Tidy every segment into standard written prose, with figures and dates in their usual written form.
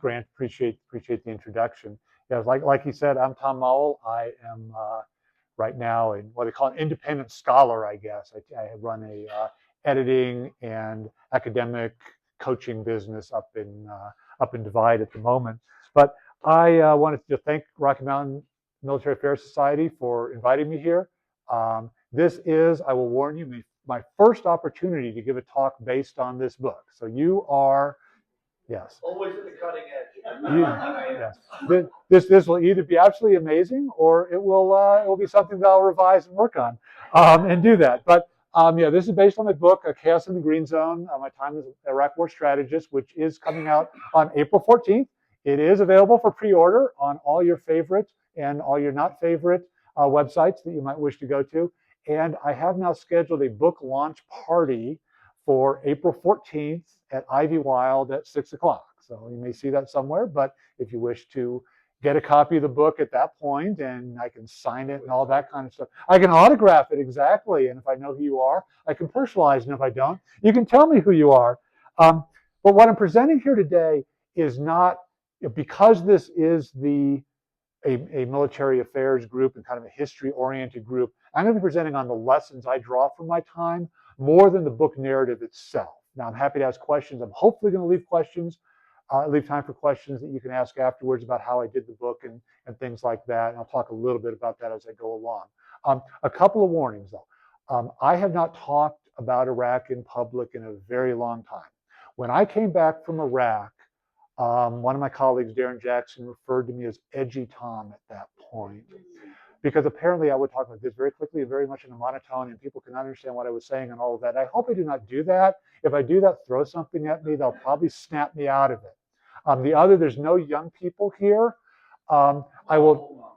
Grant. Appreciate the introduction. Yeah, like he said, I'm Tom Mowell. I am right now in what they call an independent scholar, I guess. I run a editing and academic coaching business up in Divide at the moment. But I wanted to thank Rocky Mountain Military Affairs Society for inviting me here. This is, I will warn you, my first opportunity to give a talk based on this book. So you are, yes. Always at the cutting edge. Yes. This will either be absolutely amazing or it will be something that I'll revise and work on and do that. But yeah, this is based on my book, Chaos in the Green Zone, My Time as Iraq War Strategist, which is coming out on April 14th. It is available for pre-order on all your favorite and all your not favorite websites that you might wish to go to. And I have now scheduled a book launch party for April 14th at Ivy Wild at 6 o'clock. So you may see that somewhere, but if you wish to get a copy of the book at that point, and I can sign it and all that kind of stuff. I can autograph it, exactly, and if I know who you are, I can personalize it, and if I don't, you can tell me who you are. But what I'm presenting here today is not, because this is a military affairs group and kind of a history-oriented group, I'm going to be presenting on the lessons I draw from my time more than the book narrative itself. Now, I'm happy to ask questions. I'm hopefully going to leave time for questions that you can ask afterwards about how I did the book and things like that. And I'll talk a little bit about that as I go along. A couple of warnings, though. I have not talked about Iraq in public in a very long time. When I came back from Iraq, one of my colleagues, Darren Jackson, referred to me as Edgy Tom at that point, because apparently I would talk like this very quickly and very much in a monotone, and people could not understand what I was saying and all of that. I hope I do not do that. If I do that, throw something at me. They'll probably snap me out of it. There's no young people here. I will.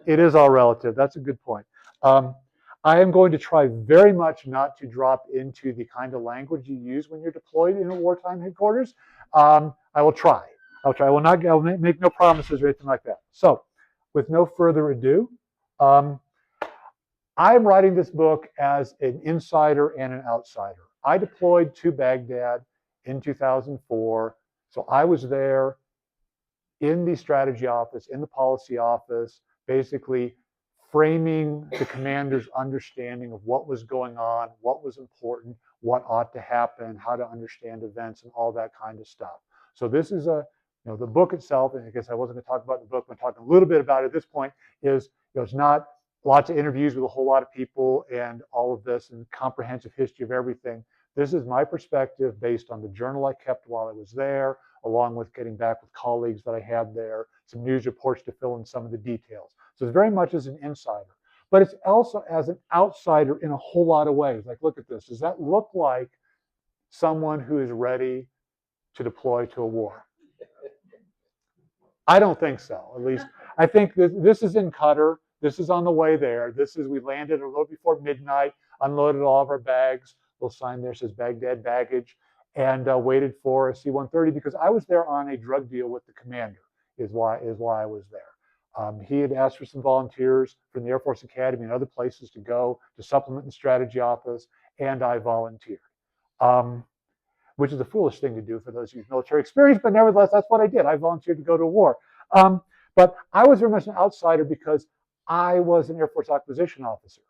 It is all relative. That's a good point. I am going to try very much not to drop into the kind of language you use when you're deployed in a wartime headquarters. I will try. I will make no promises or anything like that. So, with no further ado, I'm writing this book as an insider and an outsider. I deployed to Baghdad in 2004. So I was there in the strategy office, in the policy office, basically framing the commander's understanding of what was going on, what was important, what ought to happen, how to understand events, and all that kind of stuff. So this is the book itself, and I guess I wasn't going to talk about the book, but I'm talking a little bit about it at this point, is, it's not lots of interviews with a whole lot of people and all of this and comprehensive history of everything. This is my perspective based on the journal I kept while I was there, along with getting back with colleagues that I had there, some news reports to fill in some of the details. So it's very much as an insider, but it's also as an outsider in a whole lot of ways. Like, look at this. Does that look like someone who is ready to deploy to a war? I don't think so. At least I think this is in Qatar. This is on the way there. We landed a little before midnight, unloaded all of our bags. Little sign there says Baghdad baggage, and waited for a C-130 because I was there on a drug deal with the commander. Is why I was there. He had asked for some volunteers from the Air Force Academy and other places to go to supplement the strategy office, and I volunteered. Which is a foolish thing to do for those who use military experience, but nevertheless, that's what I did. I volunteered to go to war. But I was very much an outsider because I was an Air Force acquisition officer.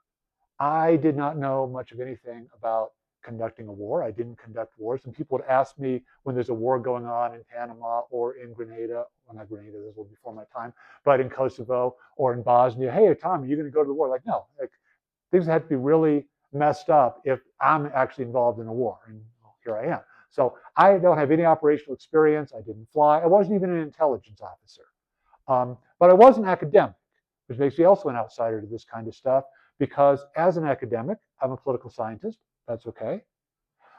I did not know much of anything about conducting a war. I didn't conduct wars. And people would ask me when there's a war going on in Panama or in Grenada, well, not Grenada, this was before my time, but in Kosovo or in Bosnia, hey, Tom, are you going to go to the war? Like, no, things had to be really messed up if I'm actually involved in a war. And here I am. So I don't have any operational experience. I didn't fly. I wasn't even an intelligence officer. But I was an academic, which makes me also an outsider to this kind of stuff, because as an academic, I'm a political scientist. That's okay.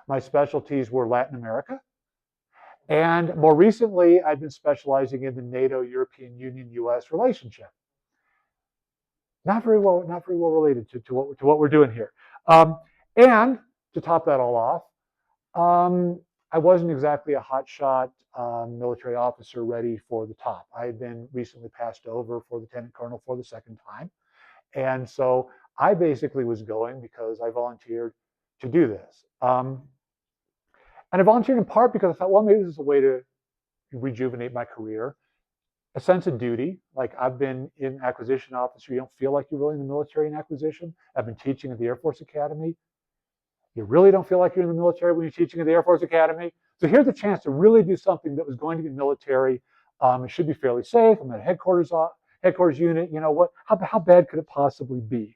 My specialties were Latin America. And more recently, I've been specializing in the NATO-European Union-US relationship. Not very well related to what we're doing here. And to top that all off, I wasn't exactly a hotshot military officer ready for the top. I had been recently passed over for lieutenant colonel for the second time. And so I basically was going because I volunteered to do this. And I volunteered in part because I thought, well, maybe this is a way to rejuvenate my career. A sense of duty. Like I've been in acquisition officer. You don't feel like you're really in the military in acquisition. I've been teaching at the Air Force Academy. You really don't feel like you're in the military when you're teaching at the Air Force Academy. So here's a chance to really do something that was going to be military. It should be fairly safe. I'm at a headquarters unit. You know what? How bad could it possibly be?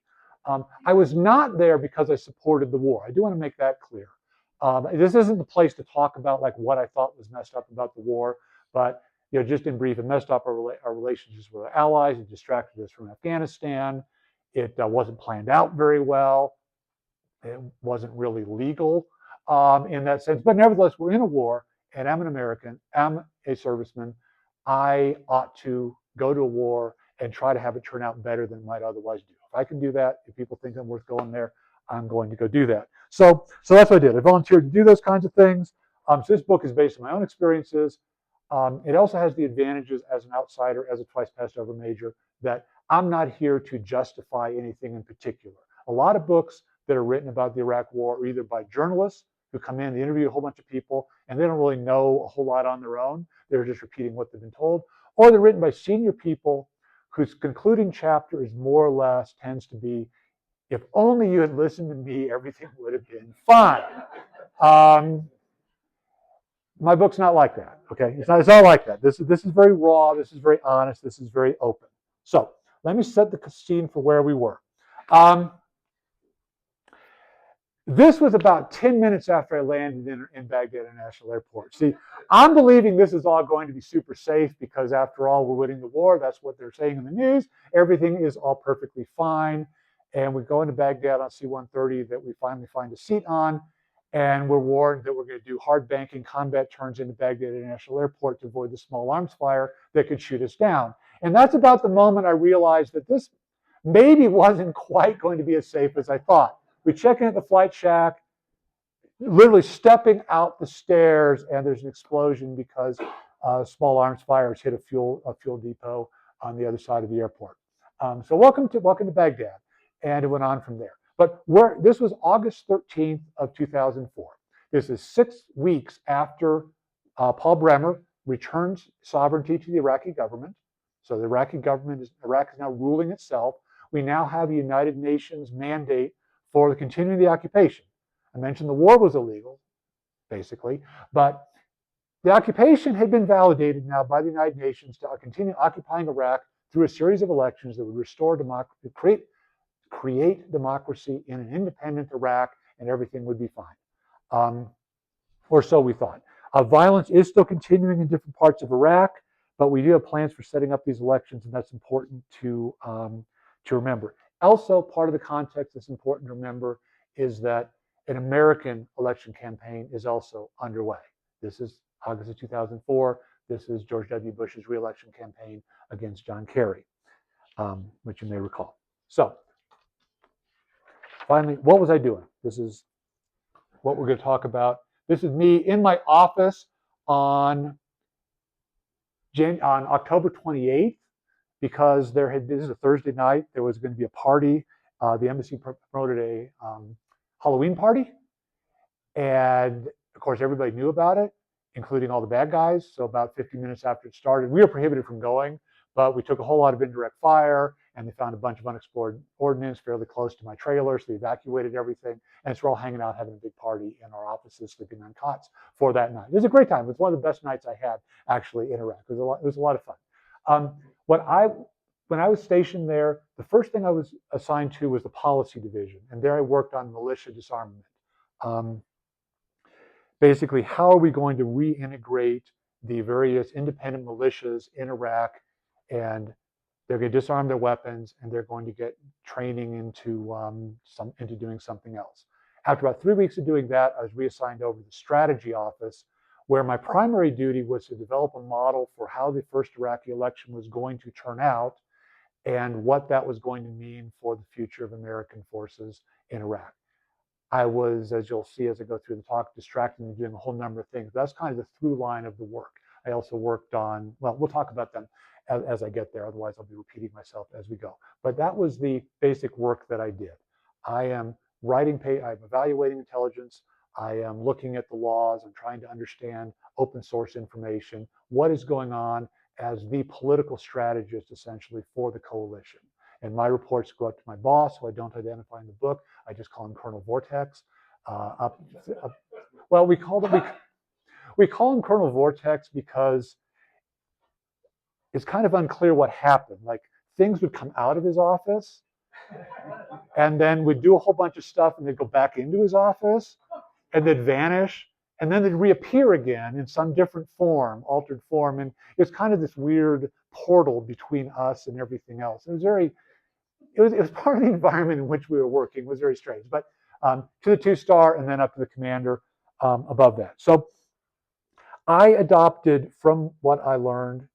I was not there because I supported the war. I do want to make that clear. This isn't the place to talk about like what I thought was messed up about the war, but just in brief, it messed up our relationships with our allies. It distracted us from Afghanistan. It wasn't planned out very well. It wasn't really legal in that sense. But nevertheless, we're in a war, and I'm an American. I'm a serviceman. I ought to go to a war and try to have it turn out better than it might otherwise do. If I can do that, if people think I'm worth going there, I'm going to go do that. So that's what I did. I volunteered to do those kinds of things. So this book is based on my own experiences. It also has the advantages as an outsider, as a twice passed over major, that I'm not here to justify anything in particular. A lot of books that are written about the Iraq War are either by journalists who come in, they interview a whole bunch of people, and they don't really know a whole lot on their own. They're just repeating what they've been told. Or they're written by senior people whose concluding chapter is more or less tends to be, if only you had listened to me, everything would have been fine. My book's not like that. Okay, it's not like that. This is very raw. This is very honest. This is very open. So let me set the scene for where we were. This was about 10 minutes after I landed in Baghdad International Airport. See, I'm believing this is all going to be super safe because after all, we're winning the war. That's what they're saying in the news. Everything is all perfectly fine. And we go into Baghdad on C-130 that we finally find a seat on. And we're warned that we're going to do hard banking combat turns into Baghdad International Airport to avoid the small arms fire that could shoot us down. And that's about the moment I realized that this maybe wasn't quite going to be as safe as I thought. We check in at the flight shack, literally stepping out the stairs, and there's an explosion because small arms fires hit a fuel depot on the other side of the airport. So welcome to Baghdad, and it went on from there. But this was August 13th of 2004. This is 6 weeks after Paul Bremer returns sovereignty to the Iraqi government. So the Iraq is now ruling itself. We now have a United Nations mandate for the continuing the occupation. I mentioned the war was illegal, basically, but the occupation had been validated now by the United Nations to continue occupying Iraq through a series of elections that would restore democracy, create democracy in an independent Iraq, and everything would be fine. Or so we thought. Violence is still continuing in different parts of Iraq, but we do have plans for setting up these elections, and that's important to remember. Also, part of the context that's important to remember is that an American election campaign is also underway. This is August of 2004. This is George W. Bush's re-election campaign against John Kerry, which you may recall. So, finally, what was I doing? This is what we're going to talk about. This is me in my office on October 28th. Because this is a Thursday night, there was going to be a party. The embassy promoted a Halloween party. And of course, everybody knew about it, including all the bad guys. So about 50 minutes after it started, we were prohibited from going, but we took a whole lot of indirect fire, and they found a bunch of unexplored ordnance fairly close to my trailer. So they evacuated everything. And so we're all hanging out, having a big party in our offices, sleeping on cots for that night. It was a great time. It was one of the best nights I had actually in Iraq. It was a lot of fun. When I was stationed there, the first thing I was assigned to was the policy division, and there I worked on militia disarmament. Basically, how are we going to reintegrate the various independent militias in Iraq, and they're going to disarm their weapons, and they're going to get training into doing something else. After about 3 weeks of doing that, I was reassigned over to the strategy office, where my primary duty was to develop a model for how the first Iraqi election was going to turn out and what that was going to mean for the future of American forces in Iraq. I was, as you'll see as I go through the talk, distracted and doing a whole number of things. That's kind of the through line of the work. I also worked on, well, we'll talk about them as I get there. Otherwise, I'll be repeating myself as we go. But that was the basic work that I did. I am I'm evaluating intelligence. I am looking at the laws. I'm trying to understand open source information. What is going on as the political strategist, essentially, for the coalition? And my reports go up to my boss, who I don't identify in the book. I just call him Colonel Vortex. Up, well, we call him Colonel Vortex because it's kind of unclear what happened. Like, things would come out of his office, and then we'd do a whole bunch of stuff, and they'd go back into his office, and they'd vanish, and then they'd reappear again in some different form, altered form. And it's kind of this weird portal between us and everything else. It was part of the environment in which we were working. It was very strange. But to the 2-star, and then up to the commander above that. So I adopted from what I learned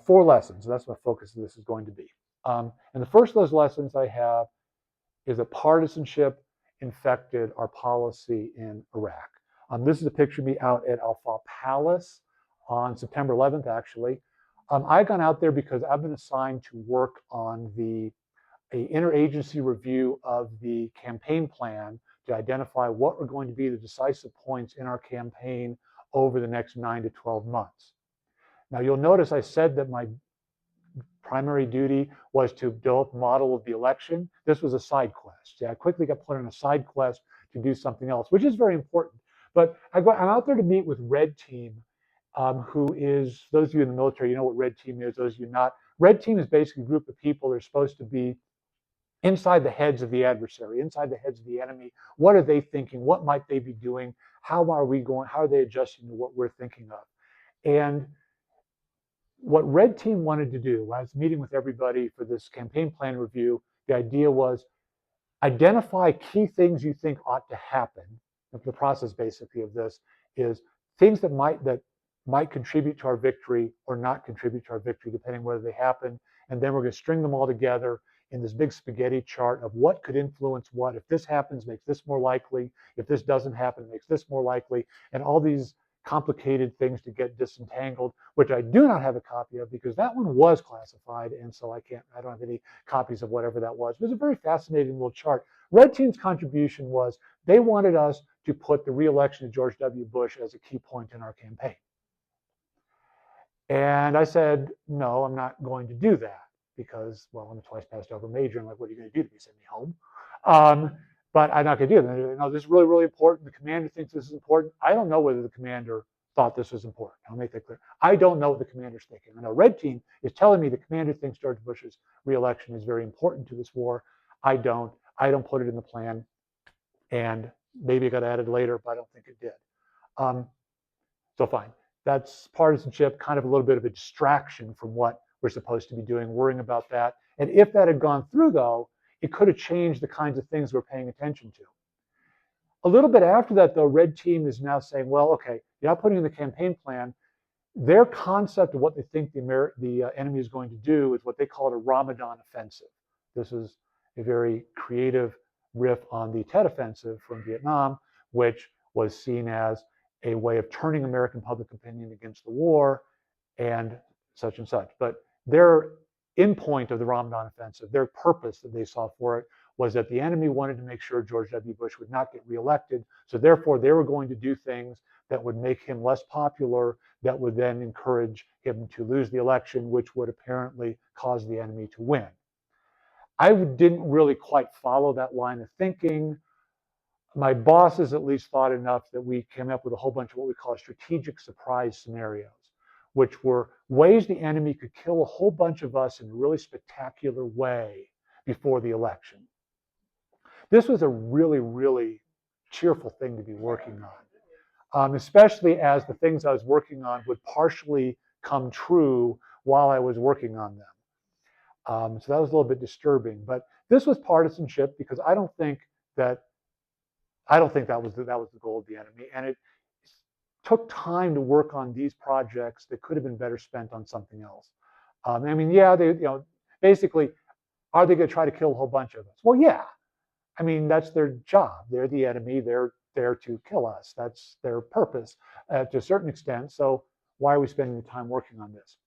4 lessons. That's what the focus of this is going to be. And the first of those lessons I have is that partisanship infected our policy in Iraq. This is a picture of me out at Al-Fa Palace on September 11th, actually. I've gone out there because I've been assigned to work on a interagency review of the campaign plan to identify what are going to be the decisive points in our campaign over the next 9 to 12 months. Now, you'll notice I said that my primary duty was to develop a model of the election. This was a side quest. Yeah, I quickly got put on a side quest to do something else, which is very important. But I'm out there to meet with Red Team, who is, those of you in the military, you know what Red Team is, those of you not. Red Team is basically a group of people that are supposed to be inside the heads of the adversary, inside the heads of the enemy. What are they thinking? What might they be doing? How are we going? How are they adjusting to what we're thinking of? And what Red Team wanted to do, I was meeting with everybody for this campaign plan review. The idea was identify key things you think ought to happen. The process basically of this is things that might contribute to our victory or not contribute to our victory, depending whether they happen. And then we're going to string them all together in this big spaghetti chart of what could influence what. If this happens, makes this more likely. If this doesn't happen, makes this more likely. And all these complicated things to get disentangled, which I do not have a copy of because that one was classified, and so I don't have any copies of whatever that was. It was a very fascinating little chart. Red Team's contribution was they wanted us to put the re-election of George W. Bush as a key point in our campaign. And I said, no, I'm not going to do that because, well, I'm a twice passed over major. I'm like, what are you going to do to me? Send me home? But I'm not going to do that. No, this is really, really important. The commander thinks this is important. I don't know whether the commander thought this was important. I'll make that clear. I don't know what the commander's thinking. I know Red Team is telling me the commander thinks George Bush's re-election is very important to this war. I don't put it in the plan. And maybe it got added later, but I don't think it did. So fine. That's partisanship, kind of a little bit of a distraction from what we're supposed to be doing, worrying about that. And if that had gone through, though, it could have changed the kinds of things we're paying attention to. A little bit after that, though, Red Team is now saying, well, okay, you're not putting in the campaign plan. Their concept of what they think the enemy is going to do is what they call it a Ramadan offensive. This is a very creative riff on the Tet Offensive from Vietnam, which was seen as a way of turning American public opinion against the war and such and such. But their endpoint of the Ramadan Offensive, their purpose that they saw for it, was that the enemy wanted to make sure George W. Bush would not get reelected. So therefore, they were going to do things that would make him less popular, that would then encourage him to lose the election, which would apparently cause the enemy to win. I didn't really quite follow that line of thinking. My bosses at least thought enough that we came up with a whole bunch of what we call strategic surprise scenarios, which were ways the enemy could kill a whole bunch of us in a really spectacular way before the election. This was a really, really cheerful thing to be working on, especially as the things I was working on would partially come true while I was working on them. So that was a little bit disturbing. But this was partisanship because I don't think that was the goal of the enemy, and it took time to work on these projects that could have been better spent on something else. I mean, yeah, basically, are they going to try to kill a whole bunch of us? Well, yeah. I mean, that's their job. They're the enemy. They're there to kill us. That's their purpose to a certain extent. So why are we spending the time working on this?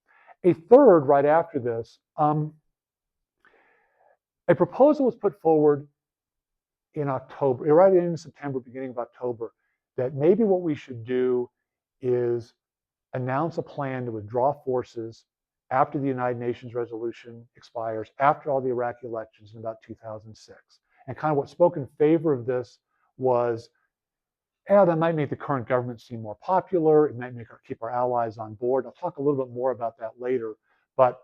A third, right after this, a proposal was put forward in October, right in September, beginning of October, that maybe what we should do is announce a plan to withdraw forces after the United Nations resolution expires, after all the Iraqi elections in about 2006. And kind of what spoke in favor of this was, yeah, that might make the current government seem more popular. It might keep our allies on board. I'll talk a little bit more about that later. But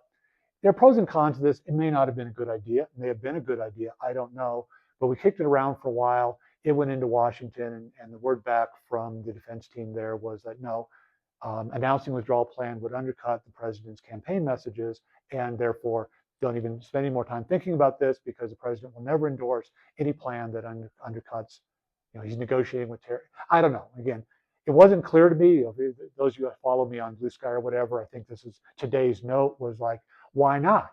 there are pros and cons to this. It may not have been a good idea. It may have been a good idea. I don't know. But we kicked it around for a while. It went into Washington, and the word back from the defense team there was that no, announcing withdrawal plan would undercut the president's campaign messages, and therefore don't even spend any more time thinking about this because the president will never endorse any plan that undercuts. He's negotiating with terror. I don't know. Again, it wasn't clear to me. Those of you that follow me on Blue Sky or whatever, I think this is today's note was like, why not?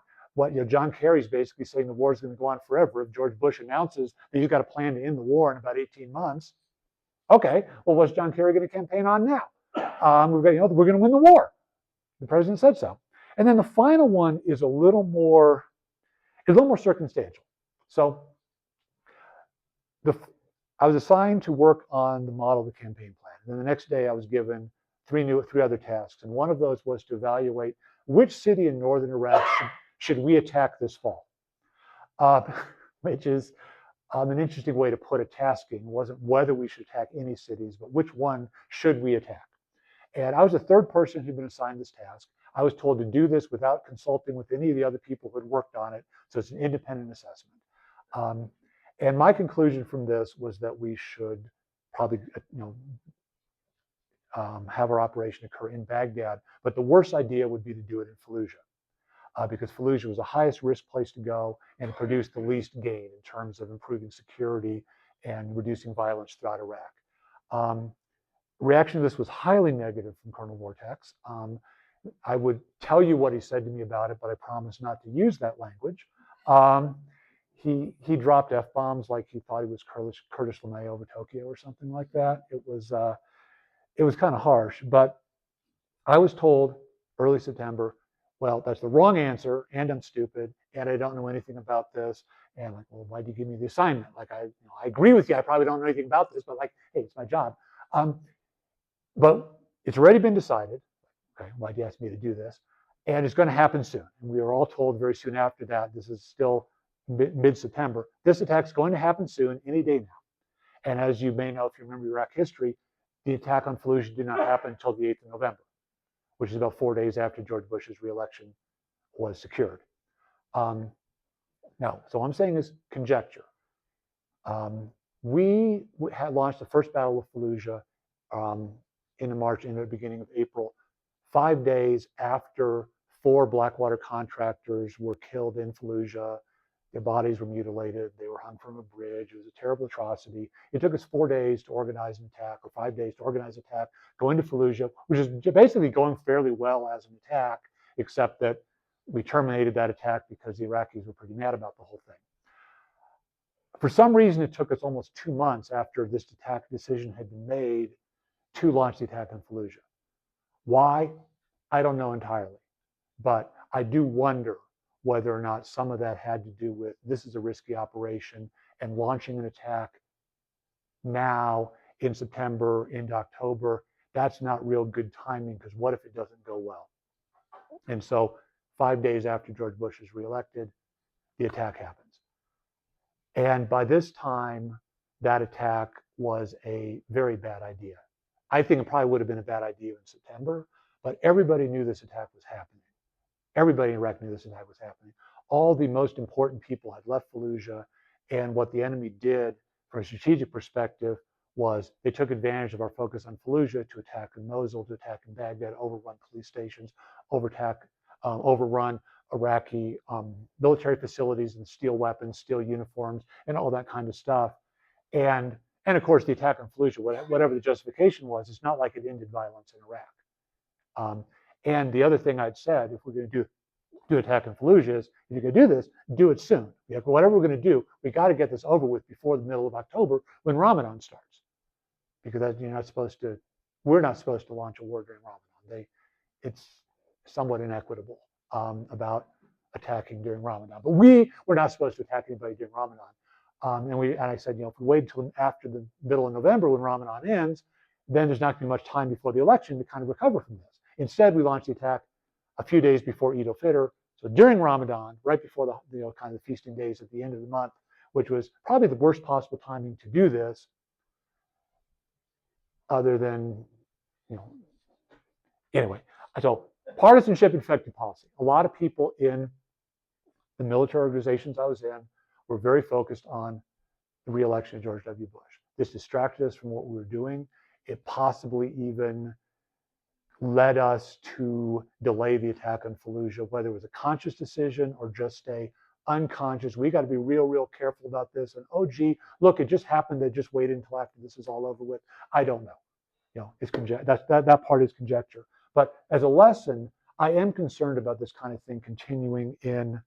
John Kerry's basically saying the war is going to go on forever. If George Bush announces that he's got a plan to end the war in about 18 months, okay, well, what's John Kerry going to campaign on now? We're going to win the war. The president said so. And then the final one is a little more circumstantial. So I was assigned to work on the model of the campaign plan. And then the next day I was given three other tasks. And one of those was to evaluate which city in northern Iraq should we attack this fall, which is an interesting way to put a tasking. It wasn't whether we should attack any cities, but which one should we attack. And I was the third person who'd been assigned this task. I was told to do this without consulting with any of the other people who had worked on it. So it's an independent assessment. And my conclusion from this was that we should probably, have our operation occur in Baghdad. But the worst idea would be to do it in Fallujah, because Fallujah was the highest risk place to go and it produced the least gain in terms of improving security and reducing violence throughout Iraq. Reaction to this was highly negative from Colonel Vortex. I would tell you what he said to me about it, but I promise not to use that language. He dropped F-bombs like he thought he was Curtis LeMay over Tokyo or something like that. It was kind of harsh, but I was told early September, well, that's the wrong answer, and I'm stupid, and I don't know anything about this. And like, well, why'd you give me the assignment? Like, I agree with you. I probably don't know anything about this, but like, hey, it's my job. But it's already been decided. Okay, why'd you ask me to do this? And it's going to happen soon. And we were all told very soon after that, this is still mid-September, this attack is going to happen soon, any day now. And as you may know, if you remember Iraq history, the attack on Fallujah did not happen until the 8th of November, which is about 4 days after George Bush's reelection was secured. Now, so what I'm saying is conjecture. We had launched the first battle of Fallujah in the beginning of April, 5 days after 4 Blackwater contractors were killed in Fallujah. Their bodies were mutilated. They were hung from a bridge. It was a terrible atrocity. It took us 4 days to organize an attack, or 5 days to organize an attack, going to Fallujah, which is basically going fairly well as an attack, except that we terminated that attack because the Iraqis were pretty mad about the whole thing. For some reason, it took us almost 2 months after this attack decision had been made to launch the attack on Fallujah. Why? I don't know entirely, but I do wonder whether or not some of that had to do with this is a risky operation, and launching an attack now in September into October, that's not real good timing, because what if it doesn't go well? And so 5 days after George Bush is reelected, the attack happens. And by this time, that attack was a very bad idea. I think it probably would have been a bad idea in September, but everybody knew this attack was happening. Everybody in Iraq knew this attack was happening. All the most important people had left Fallujah, and what the enemy did from a strategic perspective was they took advantage of our focus on Fallujah to attack in Mosul, to attack in Baghdad, overrun police stations, overrun Iraqi military facilities and steal weapons, steal uniforms, and all that kind of stuff. And of course, the attack on Fallujah, whatever the justification was, it's not like it ended violence in Iraq. And the other thing I'd said, if we're going to do attack in Fallujah, is if you're going to do this, do it soon. Whatever we're going to do, we got to get this over with before the middle of October when Ramadan starts, because we're not supposed to launch a war during Ramadan. It's somewhat inequitable about attacking during Ramadan, but we're not supposed to attack anybody during Ramadan. And I said, if we wait until after the middle of November when Ramadan ends, then there's not going to be much time before the election to kind of recover from this. Instead, we launched the attack a few days before Eid al-Fitr, so during Ramadan, right before the kind of the feasting days at the end of the month, which was probably the worst possible timing to do this, other than, anyway. So partisanship infected policy. A lot of people in the military organizations I was in were very focused on the re-election of George W. Bush. This distracted us from what we were doing. It possibly even led us to delay the attack on Fallujah, whether it was a conscious decision or just a unconscious. We got to be real careful about this. And oh, gee, look, it just happened. They just waited until after this is all over with. I don't know. It's that part is conjecture. But as a lesson, I am concerned about this kind of thing continuing in.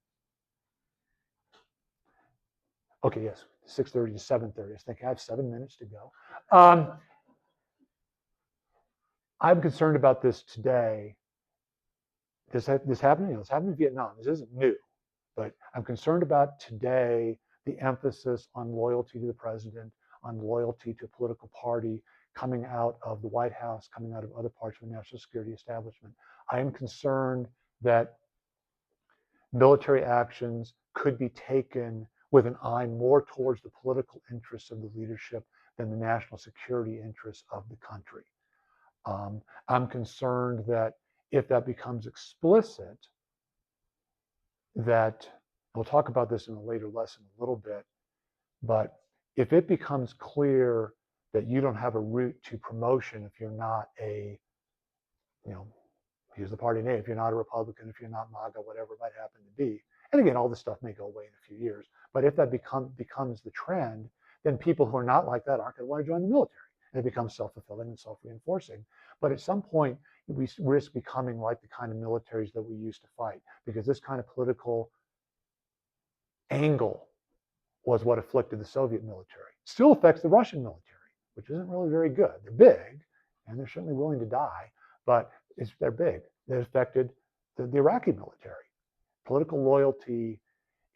Okay, yes, 6:30 to 7:30. I was thinking I have 7 minutes to go. I'm concerned about this today. This happened. This happened in Vietnam. This isn't new, but I'm concerned about today the emphasis on loyalty to the president, on loyalty to a political party coming out of the White House, coming out of other parts of the national security establishment. I am concerned that military actions could be taken with an eye more towards the political interests of the leadership than the national security interests of the country. I'm concerned that if that becomes explicit, that we'll talk about this in a later lesson a little bit, but if it becomes clear that you don't have a route to promotion if you're not a, use the party name, if you're not a Republican, if you're not MAGA, whatever it might happen to be. And again, all this stuff may go away in a few years, but if that becomes the trend, then people who are not like that aren't going to want to join the military. And it becomes self-fulfilling and self-reinforcing. But at some point, we risk becoming like the kind of militaries that we used to fight, because this kind of political angle was what afflicted the Soviet military. Still affects the Russian military, which isn't really very good. They're big, and they're certainly willing to die, but they're big. They affected the Iraqi military. Political loyalty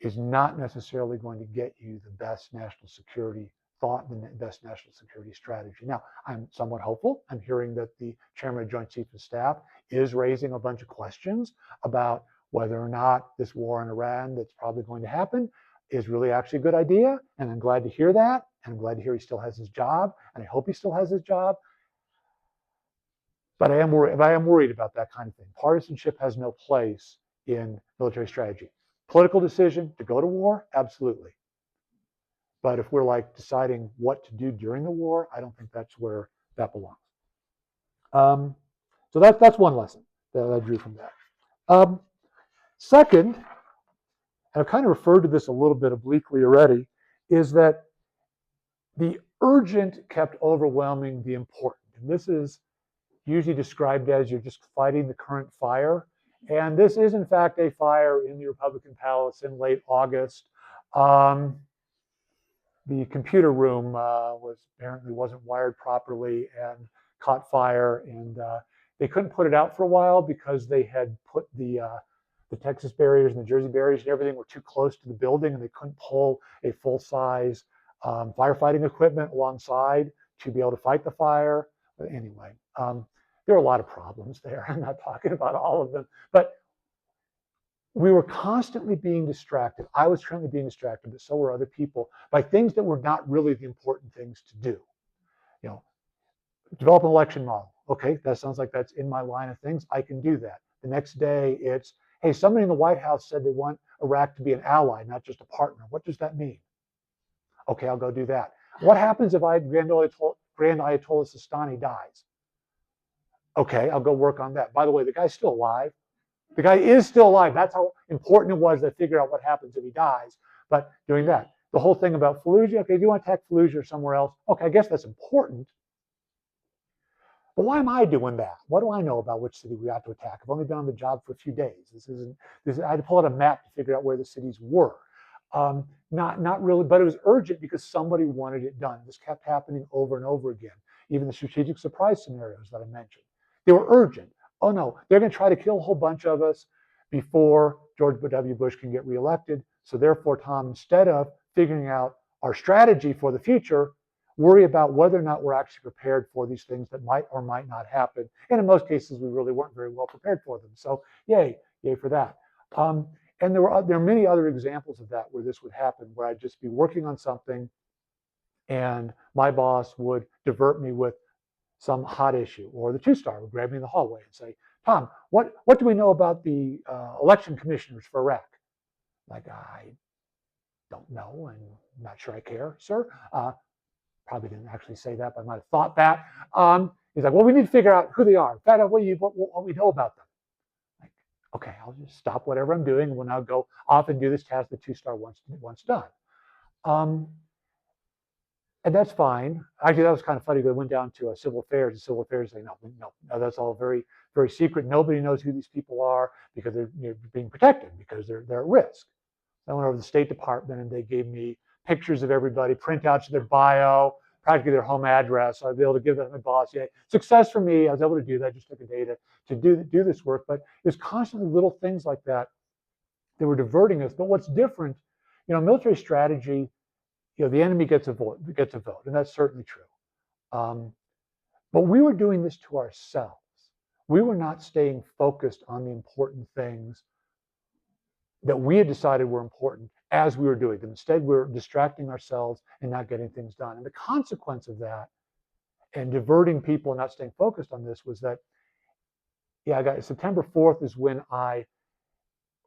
is not necessarily going to get you the best national security thought and the best national security strategy. Now, I'm somewhat hopeful. I'm hearing that the chairman of Joint Chiefs of Staff is raising a bunch of questions about whether or not this war in Iran that's probably going to happen is really actually a good idea. And I'm glad to hear that. And I'm glad to hear he still has his job. And I hope he still has his job. But I am worried about that kind of thing. Partisanship has no place in military strategy. Political decision to go to war, absolutely. But if we're like deciding what to do during the war, I don't think that's where that belongs. So that's one lesson that I drew from that. Second, and I've kind of referred to this a little bit obliquely already, is that the urgent kept overwhelming the important. And this is usually described as you're just fighting the current fire. And this is, in fact, a fire in the Republican Palace in late August. The computer room apparently wasn't wired properly and caught fire, and they couldn't put it out for a while because they had put the Texas barriers and the Jersey barriers and everything were too close to the building, and they couldn't pull a full-size firefighting equipment alongside to be able to fight the fire. But anyway, there are a lot of problems there. I'm not talking about all of them, but we were constantly being distracted. I was currently being distracted, but so were other people, by things that were not really the important things to do. Develop an election model. Okay, that sounds like that's in my line of things. I can do that. The next day it's, hey, somebody in the White House said they want Iraq to be an ally, not just a partner. What does that mean? Okay, I'll go do that. What happens if Grand Ayatollah Sistani dies? Okay, I'll go work on that. By the way, the guy's still alive. The guy is still alive. That's how important it was to figure out what happens if he dies. But doing that, the whole thing about Fallujah, okay, do you want to attack Fallujah or somewhere else? Okay, I guess that's important. But why am I doing that? What do I know about which city we ought to attack? I've only been on the job for a few days. I had to pull out a map to figure out where the cities were. Not really, but it was urgent because somebody wanted it done. This kept happening over and over again. Even the strategic surprise scenarios that I mentioned, they were urgent. Oh no, they're going to try to kill a whole bunch of us before George W. Bush can get reelected. So therefore, Tom, instead of figuring out our strategy for the future, worry about whether or not we're actually prepared for these things that might or might not happen. And in most cases, we really weren't very well prepared for them. So yay for that. And there are many other examples of that where this would happen, where I'd just be working on something and my boss would divert me with some hot issue, or the two-star would grab me in the hallway and say, Tom, what do we know about the election commissioners for Iraq? Like, I don't know, and I'm not sure I care, sir. Probably didn't actually say that, but I might have thought that. He's like, well, we need to figure out who they are. Find out what we know about them. Like, okay, I'll just stop whatever I'm doing, and we'll now go off and do this task the two-star once done. And that's fine. Actually, that was kind of funny. They went down to civil affairs, and civil affairs say, no, that's all very, very secret. Nobody knows who these people are because they're being protected, because they're at risk. I went over to the State Department, and they gave me pictures of everybody, printouts of their bio, practically their home address. So I'd be able to give that to my boss. Yeah, success for me. I was able to do that. Just took a day to do this work. But there's constantly little things like that that were diverting us. But what's different, military strategy, the enemy gets a vote, and that's certainly true. But we were doing this to ourselves. We were not staying focused on the important things that we had decided were important as we were doing them. Instead, we were distracting ourselves and not getting things done. And the consequence of that, and diverting people and not staying focused on this, was that, September 4th is when I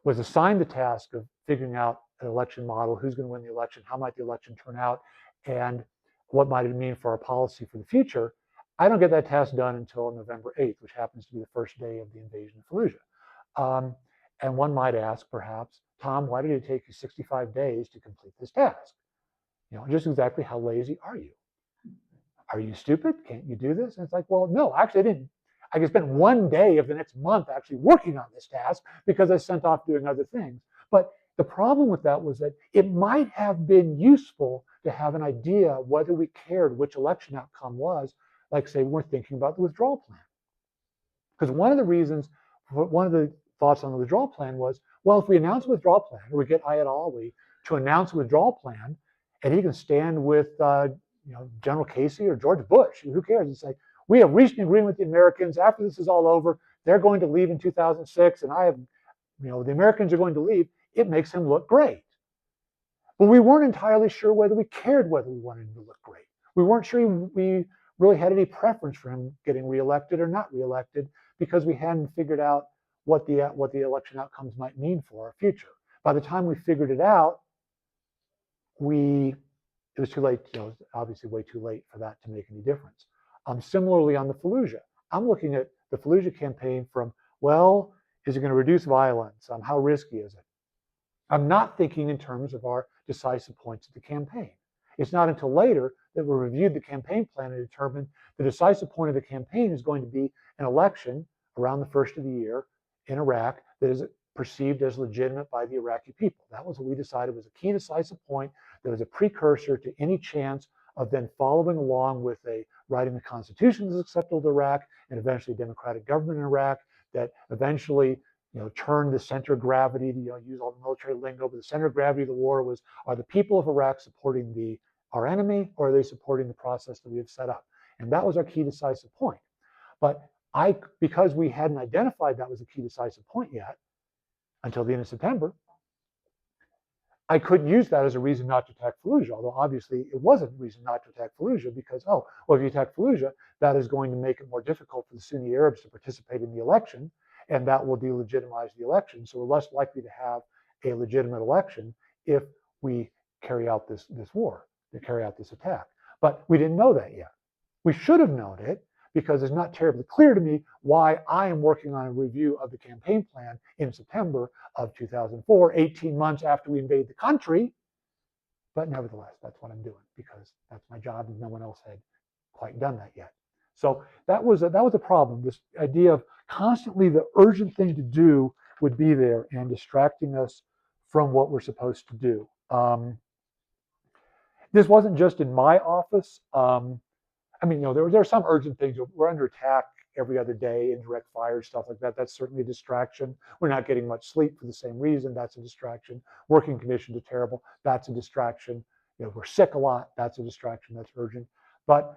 was assigned the task of figuring out an election model, who's going to win the election, how might the election turn out, and what might it mean for our policy for the future. I don't get that task done until November 8th, which happens to be the first day of the invasion of Fallujah. And one might ask, perhaps, Tom, why did it take you 65 days to complete this task? Just exactly how lazy are you? Are you stupid? Can't you do this? And it's like, well, no, actually, I didn't. I could spend one day of the next month actually working on this task because I sent off doing other things. But the problem with that was that it might have been useful to have an idea whether we cared which election outcome was, like, say, we're thinking about the withdrawal plan. Because one of the thoughts on the withdrawal plan was, well, if we announce a withdrawal plan, or we get Ayat Ali to announce a withdrawal plan, and he can stand with General Casey or George Bush, who cares? It's like, we have reached an agreement with the Americans. After this is all over, they're going to leave in 2006, and the Americans are going to leave. It makes him look great. But we weren't entirely sure whether we cared whether we wanted him to look great. We weren't sure we really had any preference for him getting reelected or not reelected, because we hadn't figured out what the election outcomes might mean for our future. By the time we figured it out, it was too late. It was obviously way too late for that to make any difference. Similarly, on the Fallujah, I'm looking at the Fallujah campaign from, well, is it going to reduce violence? How risky is it? I'm not thinking in terms of our decisive points of the campaign. It's not until later that we reviewed the campaign plan and determined the decisive point of the campaign is going to be an election around the first of the year in Iraq that is perceived as legitimate by the Iraqi people. That was what we decided was a key decisive point that was a precursor to any chance of then following along with writing the constitution that's acceptable to Iraq, and eventually a democratic government in Iraq that eventually turned the center of gravity, to use all the military lingo, but the center of gravity of the war was, are the people of Iraq supporting our enemy, or are they supporting the process that we have set up? And that was our key decisive point. But because we hadn't identified that was a key decisive point yet until the end of September, I couldn't use that as a reason not to attack Fallujah, although obviously it wasn't a reason not to attack Fallujah, because, if you attack Fallujah, that is going to make it more difficult for the Sunni Arabs to participate in the election, and that will delegitimize the election. So we're less likely to have a legitimate election if we carry out this war, to carry out this attack. But we didn't know that yet. We should have known it, because it's not terribly clear to me why I am working on a review of the campaign plan in September of 2004, 18 months after we invade the country. But nevertheless, that's what I'm doing, because that's my job, and no one else had quite done that yet. So that was a problem. This idea of constantly the urgent thing to do would be there and distracting us from what we're supposed to do. This wasn't just in my office. There are some urgent things. We're under attack every other day, indirect fire, stuff like that. That's certainly a distraction. We're not getting much sleep for the same reason. That's a distraction. Working conditions are terrible. That's a distraction. We're sick a lot. That's a distraction. That's urgent. But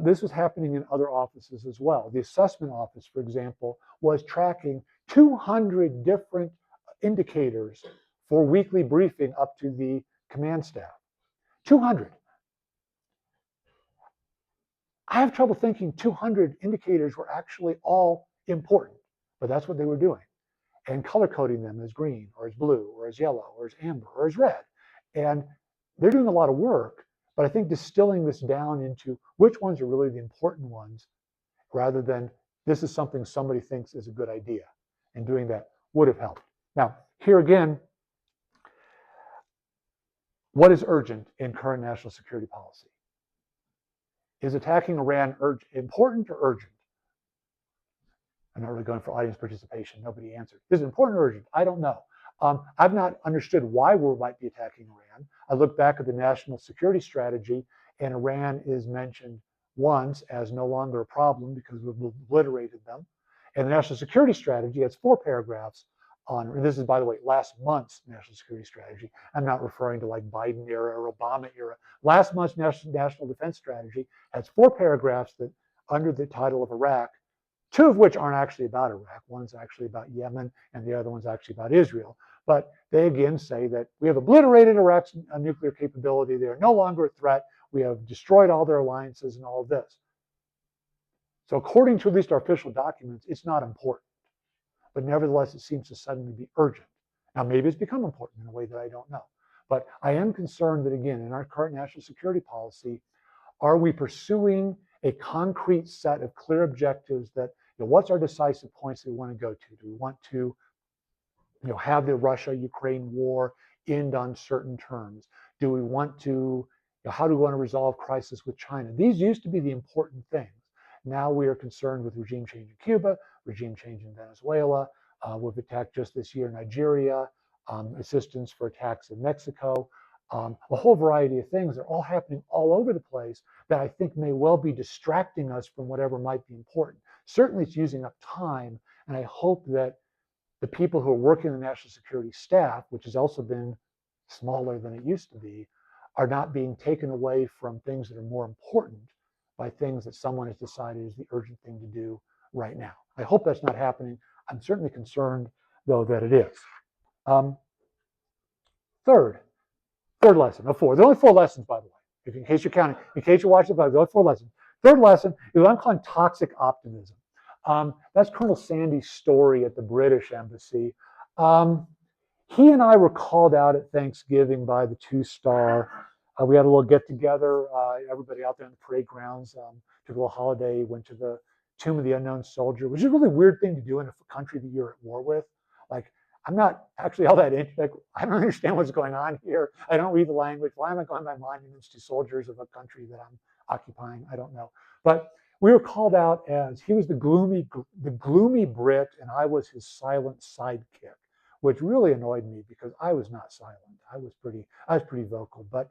this was happening in other offices as well. The assessment office, for example, was tracking 200 different indicators for weekly briefing up to the command staff. 200. I have trouble thinking 200 indicators were actually all important, but that's what they were doing. And color coding them as green or as blue or as yellow or as amber or as red. And they're doing a lot of work, but I think distilling this down into which ones are really the important ones rather than this is something somebody thinks is a good idea, and doing that would have helped. Now, here again, what is urgent in current national security policy? Is attacking Iran important or urgent? I'm not really going for audience participation. Nobody answered. Is it important or urgent? I don't know. I've not understood why we might be attacking Iran. I look back at the national security strategy, and Iran is mentioned once as no longer a problem because we've obliterated them. And the national security strategy has 4 paragraphs on, and this is, by the way, last month's national security strategy. I'm not referring to like Biden era or Obama era. Last month's national defense strategy has 4 paragraphs that, under the title of Iraq, 2 of which aren't actually about Iraq. One's actually about Yemen, and the other one's actually about Israel. But they again say that we have obliterated Iraq's nuclear capability. They are no longer a threat. We have destroyed all their alliances and all of this. So according to at least our official documents, it's not important. But nevertheless, it seems to suddenly be urgent. Now, maybe it's become important in a way that I don't know. But I am concerned that, again, in our current national security policy, are we pursuing a concrete set of clear objectives that, what's our decisive points that we want to go to? Do we want to, have the Russia-Ukraine war end on certain terms? Do we want to, how do we want to resolve crisis with China? These used to be the important things. Now we are concerned with regime change in Cuba, regime change in Venezuela. We've attacked just this year Nigeria, assistance for attacks in Mexico. A whole variety of things are all happening all over the place that I think may well be distracting us from whatever might be important. Certainly it's using up time, and I hope that the people who are working in the national security staff, which has also been smaller than it used to be, are not being taken away from things that are more important by things that someone has decided is the urgent thing to do right now. I hope that's not happening. I'm certainly concerned, though, that it is. Third lesson, no, 4. There are only 4 lessons, by the way, in case you're counting, in case you're watching, there are only 4 lessons. Third lesson is what I'm calling toxic optimism. That's Colonel Sandy's story at the British Embassy. He and I were called out at Thanksgiving by the 2-star. We had a little get together, everybody out there in the parade grounds, took a little holiday, went to the Tomb of the Unknown Soldier, which is a really weird thing to do in a country that you're at war with. Like, I'm not actually all that interested. I don't understand what's going on here. I don't read the language. Why am I going by monuments to soldiers of a country that I'm occupying? I don't know. But we were called out as he was the gloomy Brit, and I was his silent sidekick, which really annoyed me because I was not silent. I was pretty vocal. But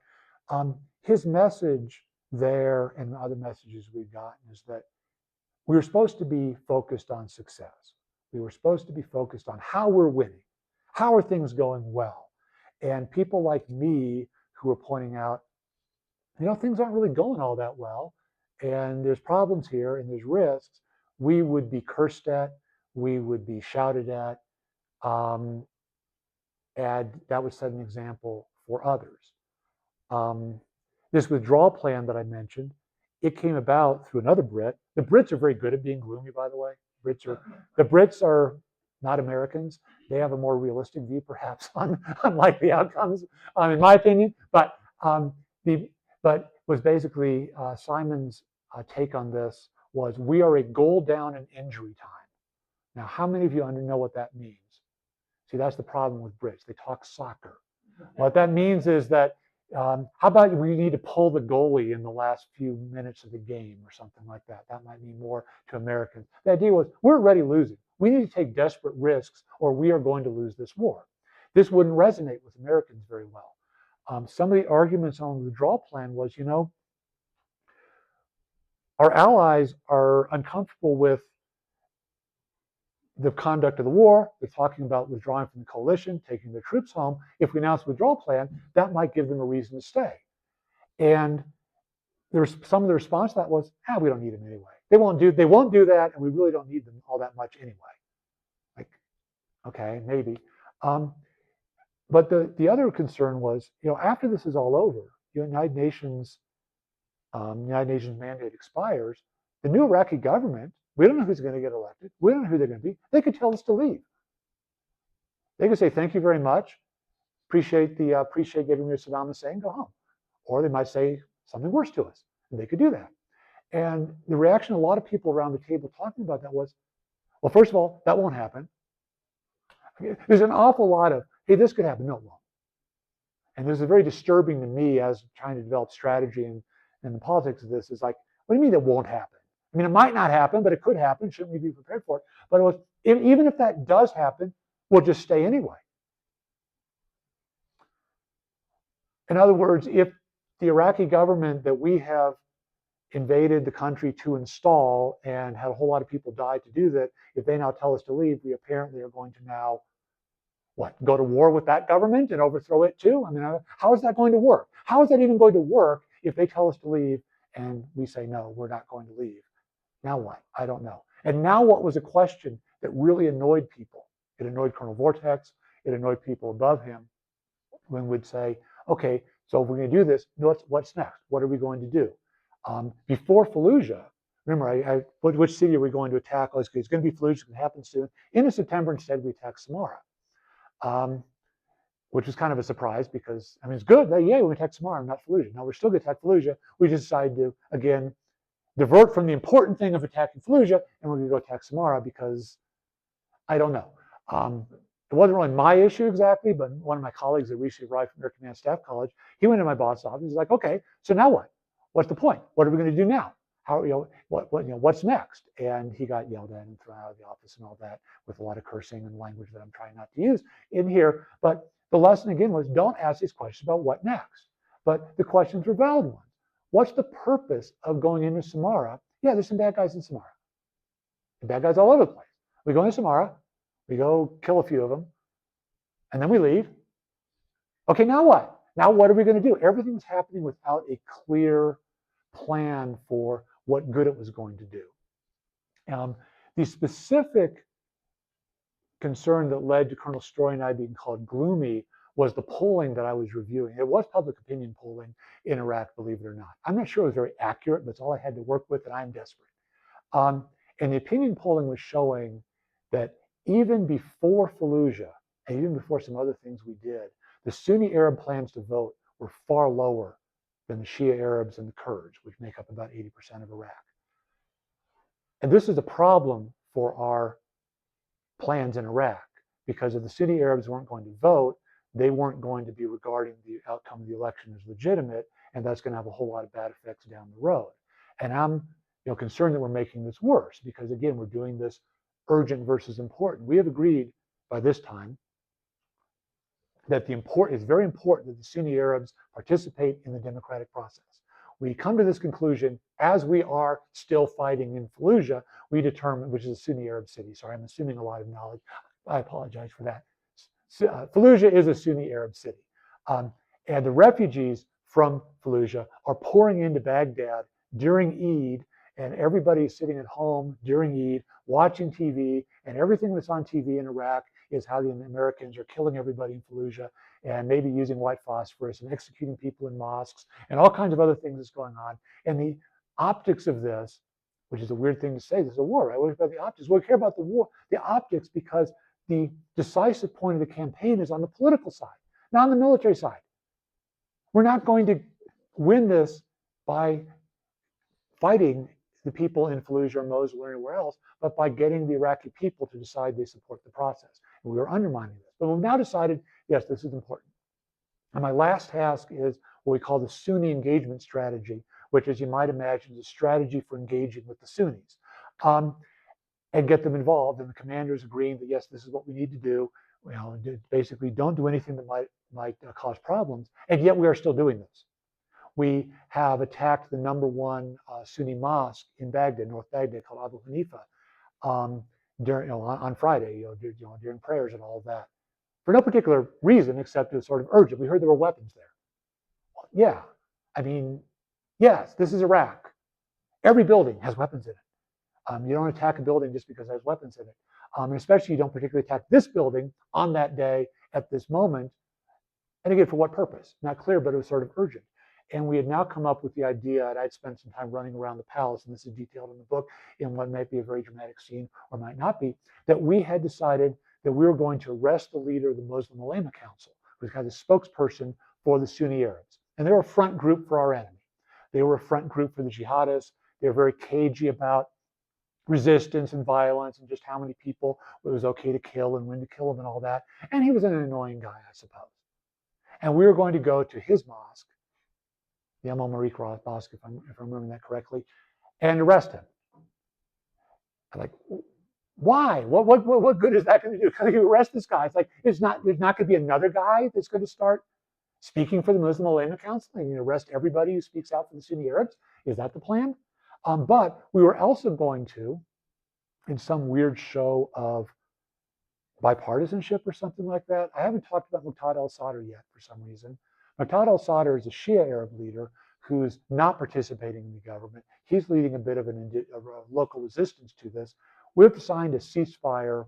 his message there and other messages we've gotten is that we were supposed to be focused on success. We were supposed to be focused on how we're winning. How are things going well? And people like me who are pointing out, things aren't really going all that well. And there's problems here and there's risks. We would be cursed at. We would be shouted at. And that would set an example for others. This withdrawal plan that I mentioned, it came about through another Brit. The Brits are very good at being gloomy, by the way. The Brits are not Americans. They have a more realistic view, perhaps, on likely outcomes, in my opinion. But was basically Simon's take on this was, we are a goal down in injury time. Now, how many of you know what that means? See, that's the problem with Brits. They talk soccer. What that means is that, how about we need to pull the goalie in the last few minutes of the game or something like that. That might mean more to Americans. The idea was, we're already losing. We need to take desperate risks or we are going to lose this war. This wouldn't resonate with Americans very well. Some of the arguments on the withdrawal plan was, our allies are uncomfortable with the conduct of the war. They're talking about withdrawing from the coalition, taking their troops home. If we announce a withdrawal plan, that might give them a reason to stay. And some of the response to that was, we don't need them anyway. They won't do that, and we really don't need them all that much anyway. Like, okay, maybe. But the other concern was, after this is all over, United Nations mandate expires, the new Iraqi government, we don't know who's going to get elected. We don't know who they're going to be. They could tell us to leave. They could say, thank you very much. Appreciate giving me Saddam Hussein, go home. Or they might say something worse to us, and they could do that. And the reaction of a lot of people around the table talking about that was, well, first of all, that won't happen. There's an awful lot of, hey, this could happen. No, it won't. And this is very disturbing to me as trying to develop strategy and the politics of this is like, what do you mean it won't happen? I mean, it might not happen, but it could happen. Shouldn't we be prepared for it? But it was, even if that does happen, we'll just stay anyway. In other words, if the Iraqi government that we have invaded the country to install and had a whole lot of people die to do that, if they now tell us to leave, we apparently are going to now, go to war with that government and overthrow it too? I mean, how is that going to work? How is that even going to work if they tell us to leave and we say, no, we're not going to leave? Now what? I don't know. And now what was a question that really annoyed people? It annoyed Colonel Vortex. It annoyed people above him when we'd say, okay, so if we're going to do this, what's next? What are we going to do? Before Fallujah, remember, which city are we going to attack? Oh, it's going to be Fallujah. It's going to happen soon. In September, instead, we attacked Samarra, which was kind of a surprise because, I mean, it's good. Yeah, we attacked Samarra, not Fallujah. No, we're still going to attack Fallujah. We just decided to, again, divert from the important thing of attacking Fallujah, and we're going to go attack Samarra because, I don't know. It wasn't really my issue exactly, but one of my colleagues that recently arrived from Air Command Staff College, he went to my boss's office. He's like, okay, so now what? What's the point? What are we going to do now? What's next? And he got yelled at and thrown out of the office and all that with a lot of cursing and language that I'm trying not to use in here. But the lesson again was don't ask these questions about what next. But the questions were valid ones. What's the purpose of going into Samarra? Yeah, there's some bad guys in Samarra. The bad guys all over the place. We go into Samarra, we go kill a few of them, and then we leave. Okay, now what? Now what are we going to do? Everything was happening without a clear plan for what good it was going to do. The specific concern that led to Colonel Story and I being called gloomy was the polling that I was reviewing. It was public opinion polling in Iraq, believe it or not. I'm not sure it was very accurate, but it's all I had to work with, and I'm desperate. And the opinion polling was showing that even before Fallujah, and even before some other things we did, the Sunni Arab plans to vote were far lower than the Shia Arabs and the Kurds, which make up about 80% of Iraq. And this is a problem for our plans in Iraq, because if the Sunni Arabs weren't going to vote, they weren't going to be regarding the outcome of the election as legitimate, and that's going to have a whole lot of bad effects down the road. And I'm concerned that we're making this worse, because again, we're doing this urgent versus important. We have agreed by this time that it's very important that the Sunni Arabs participate in the democratic process. We come to this conclusion as we are still fighting in Fallujah. We determine, which is a Sunni Arab city. Sorry, I'm assuming a lot of knowledge. I apologize for that. Fallujah is a Sunni Arab city. And the refugees from Fallujah are pouring into Baghdad during Eid, and everybody is sitting at home during Eid watching TV, and everything that's on TV in Iraq is how the Americans are killing everybody in Fallujah and maybe using white phosphorus and executing people in mosques and all kinds of other things that's going on. And the optics of this, which is a weird thing to say, this is a war, right? What about the optics? Well, we care about the war, the optics, because the decisive point of the campaign is on the political side, not on the military side. We're not going to win this by fighting the people in Fallujah or Mosul or anywhere else, but by getting the Iraqi people to decide they support the process. And we were undermining this. But we've now decided, yes, this is important. And my last task is what we call the Sunni engagement strategy, which, as you might imagine, is a strategy for engaging with the Sunnis and get them involved. And the commanders agreeing that, yes, this is what we need to do. Basically, don't do anything that might cause problems. And yet we are still doing this. We have attacked the #1 Sunni mosque in Baghdad, North Baghdad, called Abu Hanifa, on Friday, during prayers and all of that, for no particular reason except it was sort of urgent. We heard there were weapons there. Yeah, I mean, Yes, this is Iraq. Every building has weapons in it. You don't attack a building just because it has weapons in it. And especially you don't particularly attack this building on that day at this moment. And again, for what purpose? Not clear, but it was sort of urgent. And we had now come up with the idea, and I'd spent some time running around the palace, and this is detailed in the book in what might be a very dramatic scene or might not be, that we had decided that we were going to arrest the leader of the Muslim Ulema Council, who's kind of the spokesperson for the Sunni Arabs. And they were a front group for our enemy. They were a front group for the jihadists. They were very cagey about resistance and violence and just how many people it was okay to kill and when to kill them and all that. And he was an annoying guy, I suppose. And we were going to go to his mosque, the Amal Marik Mosque, if I'm remembering that correctly, and arrest him. I'm like, why? What good is that going to do? Because you arrest this guy. It's like, there's not going to be another guy that's going to start speaking for the Muslim Ulema Council and you arrest everybody who speaks out for the Sunni Arabs. Is that the plan? But we were also going to, in some weird show of bipartisanship or something like that. I haven't talked about Muqtada al-Sadr yet for some reason. Muqtada al-Sadr is a Shia Arab leader who's not participating in the government. He's leading a bit of a local resistance to this. We've signed a ceasefire.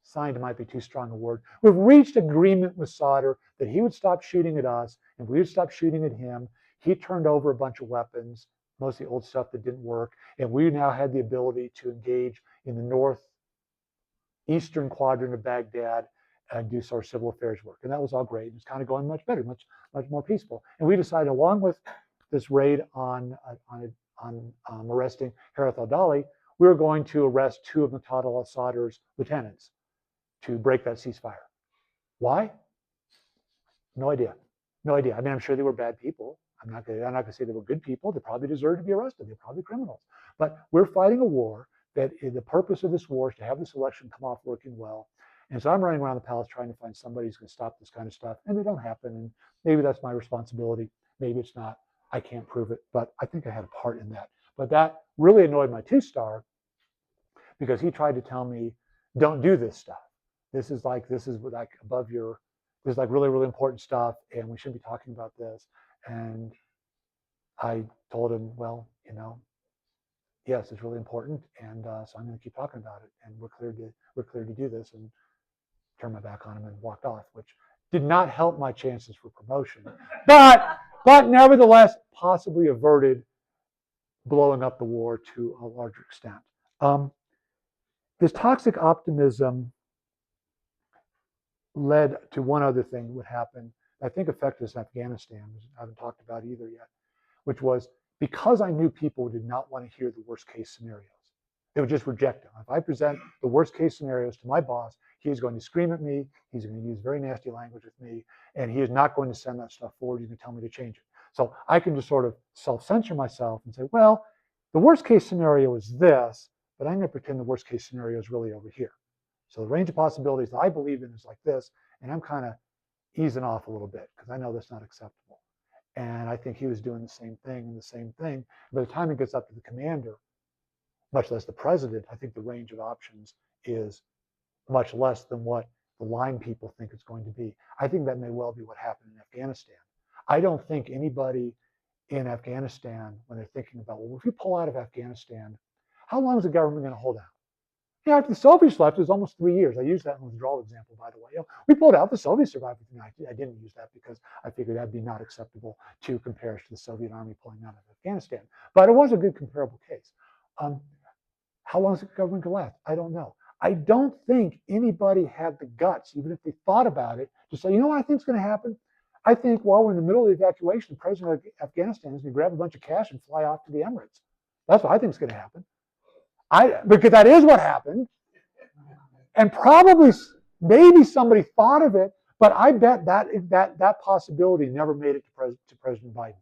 Signed might be too strong a word. We've reached agreement with Sadr that he would stop shooting at us and we would stop shooting at him. He turned over a bunch of weapons, mostly old stuff that didn't work, and we now had the ability to engage in the northeastern quadrant of Baghdad and do sort of civil affairs work. And that was all great. It was kind of going much better, much more peaceful. And we decided, along with this raid on arresting Harith al-Dali, we were going to arrest two of Muqtada al-Sadr's lieutenants to break that ceasefire. Why? No idea. No idea. I mean, I'm sure they were bad people. I'm not going to say they were good people. They probably deserved to be arrested. They're probably criminals. But we're fighting a war that the purpose of this war is to have this election come off working well. And so I'm running around the palace trying to find somebody who's going to stop this kind of stuff. And they don't happen. And maybe that's my responsibility. Maybe it's not. I can't prove it. But I think I had a part in that. But that really annoyed my two-star because he tried to tell me, don't do this stuff. This is like above your, this is like really, really important stuff. And we shouldn't be talking about this. And I told him, well, yes, it's really important, and so I'm going to keep talking about it. And we're clear to do this, and turned my back on him and walked off, which did not help my chances for promotion, but nevertheless possibly averted blowing up the war to a larger extent. This toxic optimism led to one other thing that would happen. I think affected us in Afghanistan, which I haven't talked about either yet, which was because I knew people did not want to hear the worst case scenarios. They would just reject them. If I present the worst case scenarios to my boss, he's going to scream at me, he's going to use very nasty language with me, and he is not going to send that stuff forward. He's going to tell me to change it. So I can just sort of self-censor myself and say, well, the worst case scenario is this, but I'm going to pretend the worst case scenario is really over here. So the range of possibilities that I believe in is like this, and I'm kind of easing off a little bit because I know that's not acceptable. And I think he was doing the same thing and the same thing. By the time it gets up to the commander, much less the president, I think the range of options is much less than what the line people think it's going to be. I think that may well be what happened in Afghanistan. I don't think anybody in Afghanistan, when they're thinking about, well, if we pull out of Afghanistan, how long is the government going to hold out? After the Soviets left, it was almost 3 years. I used that in the withdrawal example, by the way. We pulled out, the Soviets survived. I didn't use that because I figured that'd be not acceptable to compare to the Soviet army pulling out of Afghanistan. But it was a good comparable case. How long is the government going to last? I don't know. I don't think anybody had the guts, even if they thought about it, to say, you know what I think is going to happen? I think while we're in the middle of the evacuation, the president of Afghanistan is going to grab a bunch of cash and fly off to the Emirates. That's what I think is going to happen. Because that is what happened. And probably, maybe somebody thought of it, but I bet that possibility never made it to President Biden.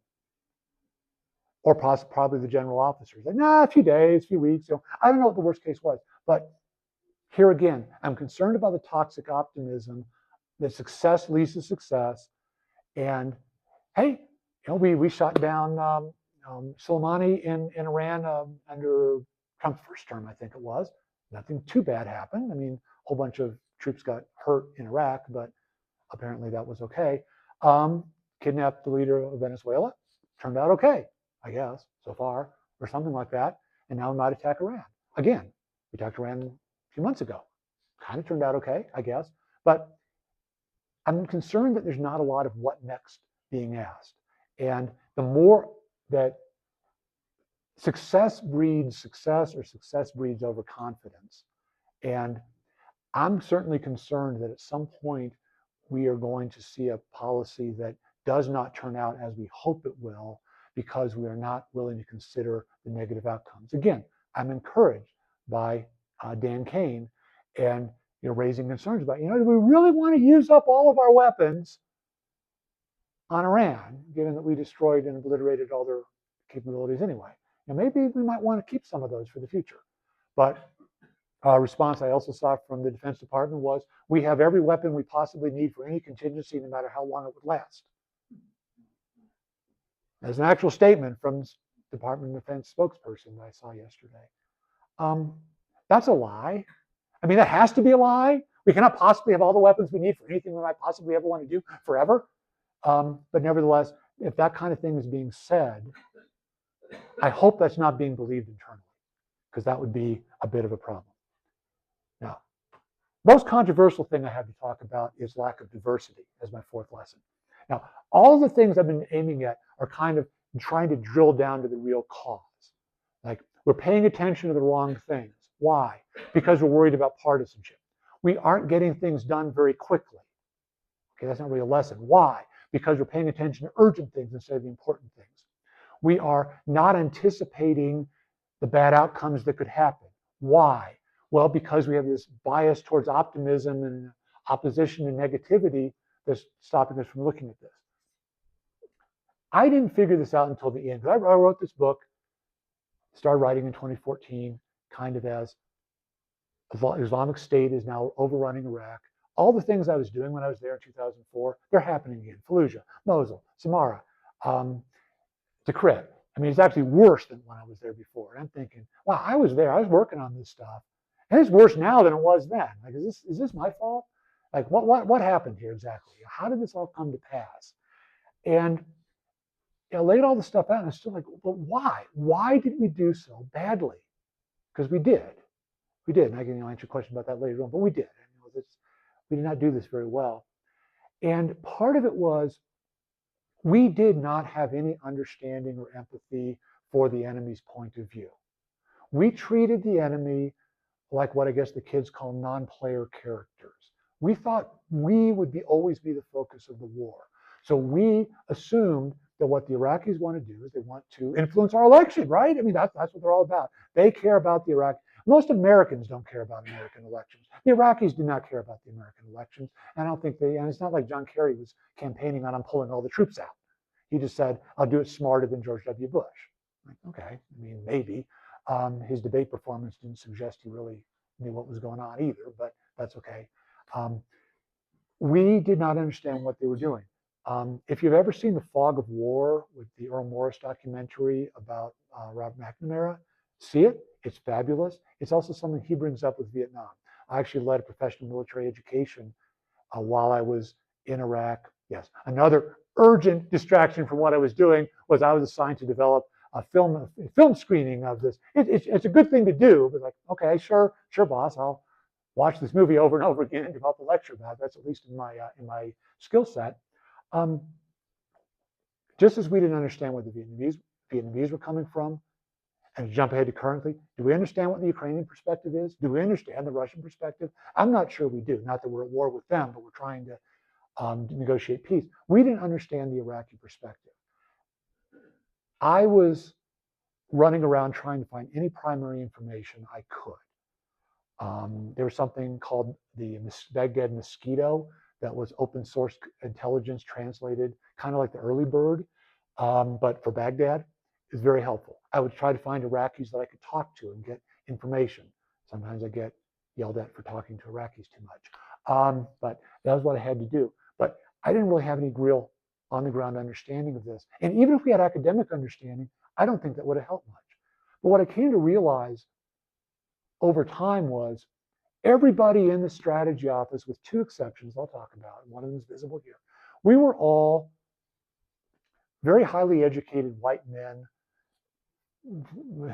Or probably the general officers. Like, a few days, a few weeks. I don't know what the worst case was. But here again, I'm concerned about the toxic optimism that success leads to success. And hey, we shot down Soleimani in Iran under Trump's first term, I think it was. Nothing too bad happened. I mean, a whole bunch of troops got hurt in Iraq, but apparently that was okay. Kidnapped the leader of Venezuela. Turned out okay. I guess, so far, or something like that. And now we might attack Iran. Again, we attacked Iran a few months ago. Kind of turned out okay, I guess. But I'm concerned that there's not a lot of what next being asked. And the more that success breeds success or success breeds overconfidence. And I'm certainly concerned that at some point we are going to see a policy that does not turn out as we hope it will because we are not willing to consider the negative outcomes. Again, I'm encouraged by Dan Kane and raising concerns about, do we really want to use up all of our weapons on Iran, given that we destroyed and obliterated all their capabilities anyway? Maybe we might want to keep some of those for the future. But a response I also saw from the Defense Department was, we have every weapon we possibly need for any contingency, no matter how long it would last. There's an actual statement from the Department of Defense spokesperson that I saw yesterday. That's a lie. I mean, that has to be a lie. We cannot possibly have all the weapons we need for anything we might possibly ever want to do forever. But nevertheless, if that kind of thing is being said, I hope that's not being believed internally, because that would be a bit of a problem. Now, most controversial thing I have to talk about is lack of diversity as my fourth lesson. Now, all the things I've been aiming at are kind of trying to drill down to the real cause. Like, we're paying attention to the wrong things. Why? Because we're worried about partisanship. We aren't getting things done very quickly. Okay, that's not really a lesson. Why? Because we're paying attention to urgent things instead of the important things. We are not anticipating the bad outcomes that could happen. Why? Well, because we have this bias towards optimism and opposition to negativity that's stopping us from looking at this. I didn't figure this out until the end. I wrote this book, started writing in 2014, kind of as Islamic State is now overrunning Iraq. All the things I was doing when I was there in 2004, they're happening again. Fallujah, Mosul, Samarra, Tikrit. I mean, it's actually worse than when I was there before. And I'm thinking, wow, I was there. I was working on this stuff. And it's worse now than it was then. Like, is this my fault? Like, what happened here exactly? How did this all come to pass? And I laid all the stuff out, and I'm still like, but why? Why did we do so badly? Because we did. We did. And I can answer a question about that later on, but we did. We did not do this very well. And part of it was we did not have any understanding or empathy for the enemy's point of view. We treated the enemy like what I guess the kids call non-player characters. We thought we would always be the focus of the war. So we assumed that what the Iraqis want to do is they want to influence our election, right? I mean, that's what they're all about. They care about the Iraq. Most Americans don't care about American elections. The Iraqis do not care about the American elections. And I don't think and it's not like John Kerry was campaigning on, I'm pulling all the troops out. He just said, I'll do it smarter than George W. Bush. Like, okay, I mean, maybe. His debate performance didn't suggest he really knew what was going on either, but that's okay. We did not understand what they were doing. If you've ever seen The Fog of War with the Earl Morris documentary about Robert McNamara, see it. It's fabulous. It's also something he brings up with Vietnam. I actually led a professional military education while I was in Iraq. Yes, another urgent distraction from what I was doing was I was assigned to develop a film screening of this. It's a good thing to do, but like, okay, sure, boss, I'll watch this movie over and over again and develop a lecture about it. That's at least in my skill set. Just as we didn't understand where the Vietnamese were coming from, and jump ahead to currently, do we understand what the Ukrainian perspective is? Do we understand the Russian perspective? I'm not sure we do. Not that we're at war with them, but we're trying to negotiate peace. We didn't understand the Iraqi perspective. I was running around trying to find any primary information I could. There was something called the Baghdad Mosquito that was open source intelligence translated, kind of like the early bird, but for Baghdad. Is very helpful. I would try to find Iraqis that I could talk to and get information. Sometimes I get yelled at for talking to Iraqis too much. But that was what I had to do. But I didn't really have any real on-the-ground understanding of this. And even if we had academic understanding, I don't think that would have helped much. But what I came to realize over time was everybody in the strategy office, with two exceptions I'll talk about, and one of them is visible here, we were all very highly educated white men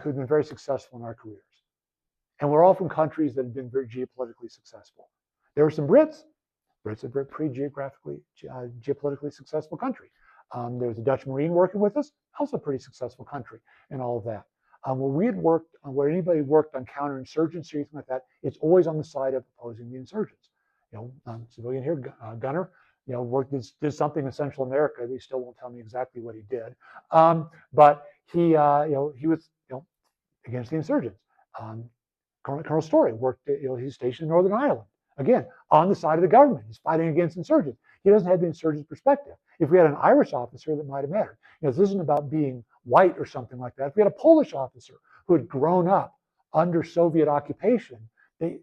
who've been very successful in our careers. And we're all from countries that have been very geopolitically successful. There were some Brits. Brits are a pretty geopolitically successful country. There was a Dutch Marine working with us, also a pretty successful country, and all of that. Where anybody worked on counterinsurgency or anything like that, it's always on the side of opposing the insurgents. Civilian here, Gunner, did something in Central America. They still won't tell me exactly what he did, but he was against the insurgents. Colonel Story worked. He's stationed in Northern Ireland. Again, on the side of the government. He's fighting against insurgents. He doesn't have the insurgent's perspective. If we had an Irish officer, that might have mattered. This isn't about being white or something like that. If we had a Polish officer who had grown up under Soviet occupation,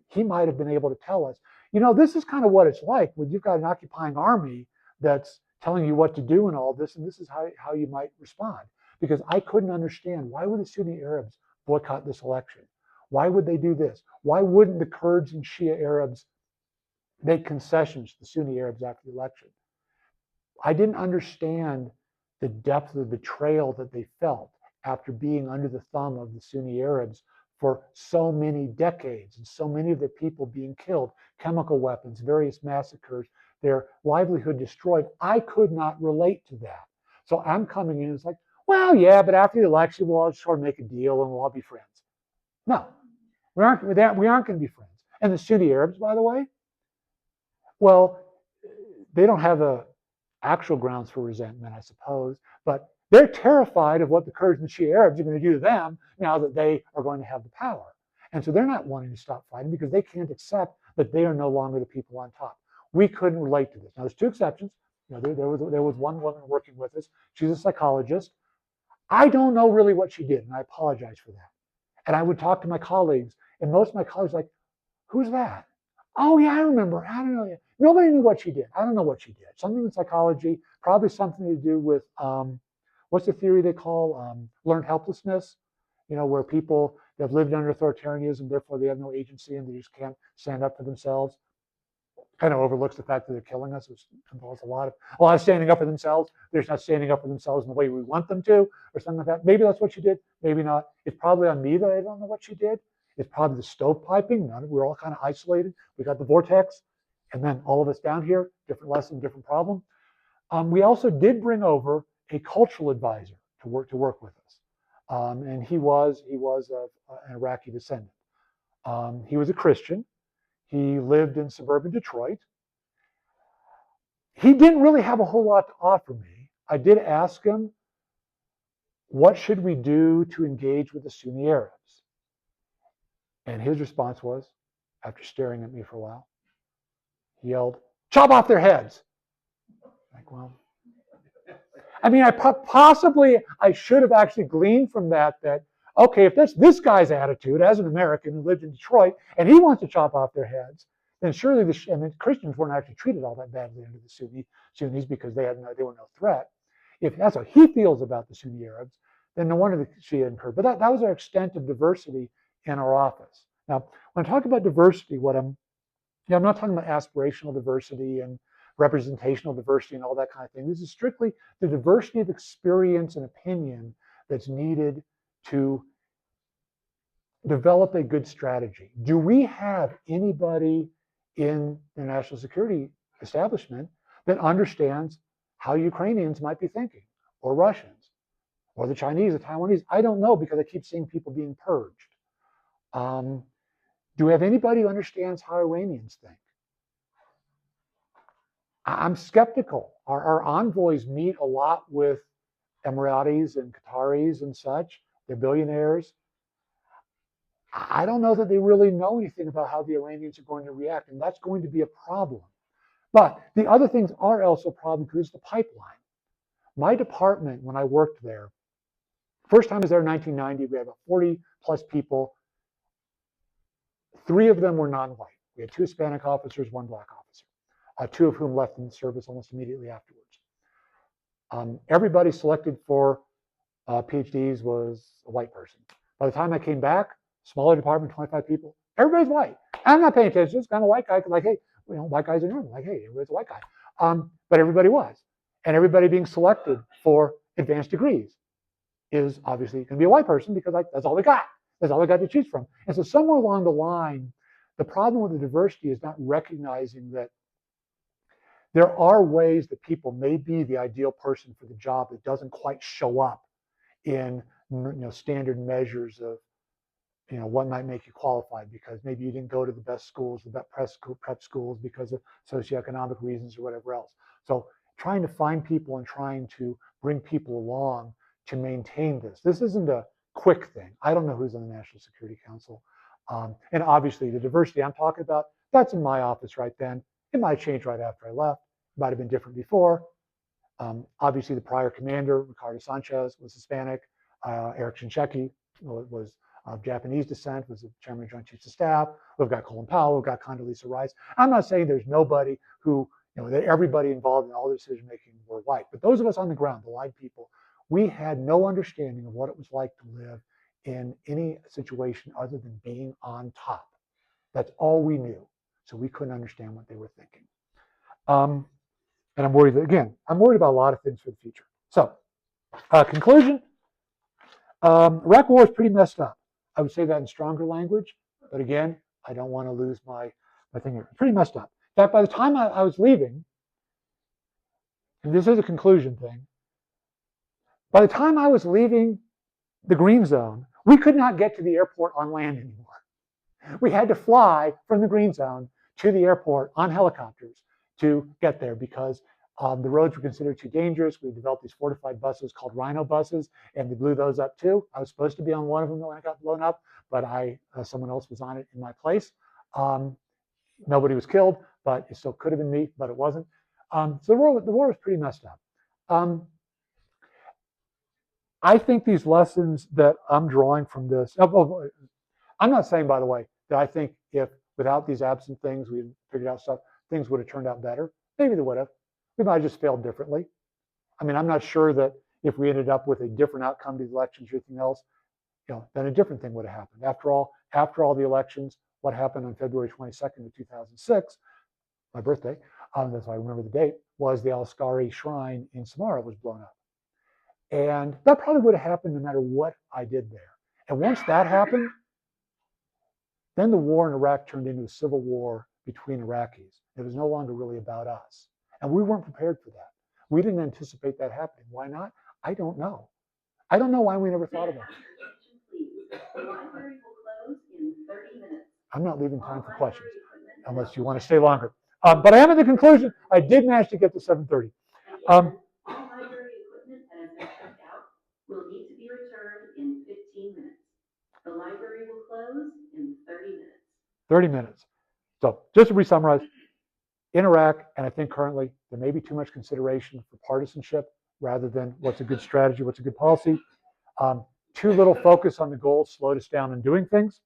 he might have been able to tell us, this is kind of what it's like when you've got an occupying army that's telling you what to do and all this, and this is how you might respond. Because I couldn't understand, why would the Sunni Arabs boycott this election? Why would they do this? Why wouldn't the Kurds and Shia Arabs make concessions to the Sunni Arabs after the election? I didn't understand the depth of the betrayal that they felt after being under the thumb of the Sunni Arabs for so many decades, and so many of their people being killed, chemical weapons, various massacres, their livelihood destroyed. I could not relate to that. So I'm coming in, it's like, well, yeah, but after the election, we'll all sort of make a deal and we'll all be friends. No, we aren't going to be friends. And the Sunni Arabs, by the way, well, they don't have actual grounds for resentment, I suppose, but they're terrified of what the Kurds and Shia Arabs are going to do to them now that they are going to have the power. And so they're not wanting to stop fighting because they can't accept that they are no longer the people on top. We couldn't relate to this. Now, there's two exceptions. There was one woman working with us. She's a psychologist. I don't know really what she did, and I apologize for that. And I would talk to my colleagues, and most of my colleagues were like, who's that? Oh, yeah, I remember. I don't know. Nobody knew what she did. I don't know what she did. Something in psychology, probably something to do with, what's the theory they call? Learned helplessness, where people have lived under authoritarianism, therefore they have no agency and they just can't stand up for themselves. Kind of overlooks the fact that they're killing us, which involves a lot of standing up for themselves. They're just not standing up for themselves in the way we want them to, or something like that. Maybe that's what she did, maybe not. It's probably on me that I don't know what she did. It's probably the stovepiping. We're all kind of isolated. We got the vortex, and then all of us down here, different lesson, different problem. We also did bring over a cultural advisor to work with us, and he was of an Iraqi descendant. He was a Christian. He lived in suburban Detroit. He didn't really have a whole lot to offer me. I did ask him, what should we do to engage with the Sunni Arabs? And his response was, after staring at me for a while, he yelled, chop off their heads. Like, well, I mean, I should have actually gleaned from that, okay, if that's this guy's attitude as an American who lived in Detroit and he wants to chop off their heads, then surely the Christians weren't actually treated all that badly under the Sunnis because they were no threat. If that's how he feels about the Sunni Arabs, then no wonder the Shia incurred. But that was our extent of diversity in our office. Now, when I talk about diversity, I'm not talking about aspirational diversity and representational diversity and all that kind of thing. This is strictly the diversity of experience and opinion that's needed to develop a good strategy. Do we have anybody in the national security establishment that understands how Ukrainians might be thinking, or Russians, or the Chinese, the Taiwanese? I don't know, because I keep seeing people being purged. Do we have anybody who understands how Iranians think? I'm skeptical. Our envoys meet a lot with Emiratis and Qataris and such. They're billionaires. I don't know that they really know anything about how the Iranians are going to react, and that's going to be a problem. But the other things are also a problem because it's the pipeline. My department, when I worked there, first time I was there in 1990, we had about 40 plus people. 3 of them were non-white. We had 2 Hispanic officers, 1 black officer, 2 of whom left in the service almost immediately afterwards. Everybody selected for PhDs was a white person. By the time I came back, smaller department, 25 people, everybody's white. I'm not paying attention. It's kind of white guy, like, hey, white guys are normal. Like, hey, everybody's a white guy. But everybody was. And everybody being selected for advanced degrees. is obviously going to be a white person because that's all we got. That's all we got to choose from. And so somewhere along the line, the problem with the diversity is not recognizing that there are ways that people may be the ideal person for the job that doesn't quite show up in standard measures of what might make you qualified because maybe you didn't go to the best schools, the best prep schools because of socioeconomic reasons or whatever else. So trying to find people and trying to bring people along to maintain this. This isn't a quick thing. I don't know who's on the National Security Council. And obviously the diversity I'm talking about, that's in my office right then. It might change right after I left. It might have been different before. Obviously the prior commander, Ricardo Sanchez, was Hispanic. Eric Shinseki was of Japanese descent, was the chairman of Joint Chiefs of Staff. We've got Colin Powell, we've got Condoleezza Rice. I'm not saying there's nobody who, that everybody involved in all the decision making were white, but those of us on the ground, the line people, we had no understanding of what it was like to live in any situation other than being on top. That's all we knew. So we couldn't understand what they were thinking. And I'm worried, again, I'm worried about a lot of things for the future. So, conclusion, Iraq war is pretty messed up. I would say that in stronger language, but again, I don't want to lose my thing here. Pretty messed up. In fact, by the time I was leaving, and this is a conclusion thing, by the time I was leaving the green zone, we could not get to the airport on land anymore. We had to fly from the green zone to the airport on helicopters to get there because the roads were considered too dangerous. We developed these fortified buses called Rhino buses, and we blew those up too. I was supposed to be on one of them when I got blown up, but someone else was on it in my place. Nobody was killed, but it still could have been me, but it wasn't. So the war was pretty messed up. I think these lessons that I'm drawing from this, I'm not saying, by the way, that I think if without these absent things, we figured out stuff, things would have turned out better. Maybe they would have. We might have just failed differently. I mean, I'm not sure that if we ended up with a different outcome to the elections or anything else, then a different thing would have happened. After all the elections, what happened on February 22nd of 2006, my birthday, that's why I remember the date, was the Al-Askari shrine in Samarra was blown up. And that probably would have happened no matter what I did there. And once that happened, then the war in Iraq turned into a civil war between Iraqis. It was no longer really about us. And we weren't prepared for that. We didn't anticipate that happening. Why not? I don't know. I don't know why we never thought about it. I'm not leaving time for questions, unless you want to stay longer. But I am at the conclusion. I did manage to get to 7:30. Library equipment that has been checked out will need to be returned in 15 minutes. The library will close in 30 minutes. 30 minutes. So just to re-summarize, in Iraq, and I think currently, there may be too much consideration for partisanship rather than what's a good strategy, what's a good policy. Too little focus on the goals slowed us down in doing things.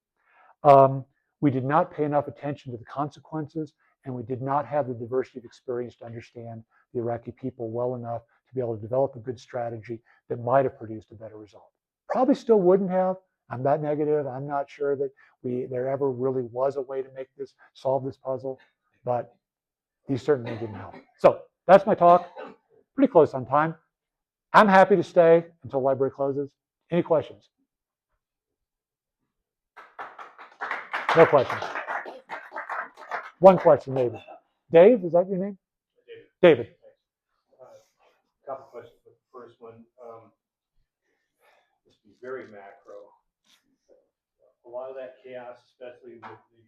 We did not pay enough attention to the consequences, and we did not have the diversity of experience to understand the Iraqi people well enough to be able to develop a good strategy that might have produced a better result. Probably still wouldn't have. I'm that negative. I'm not sure that there ever really was a way to solve this puzzle, but these certainly didn't help. So that's my talk. Pretty close on time. I'm happy to stay until the library closes. Any questions? No questions. One question, maybe. Dave, is that your name? David. A couple questions. The first one, this be very macro. A lot of that chaos, especially with the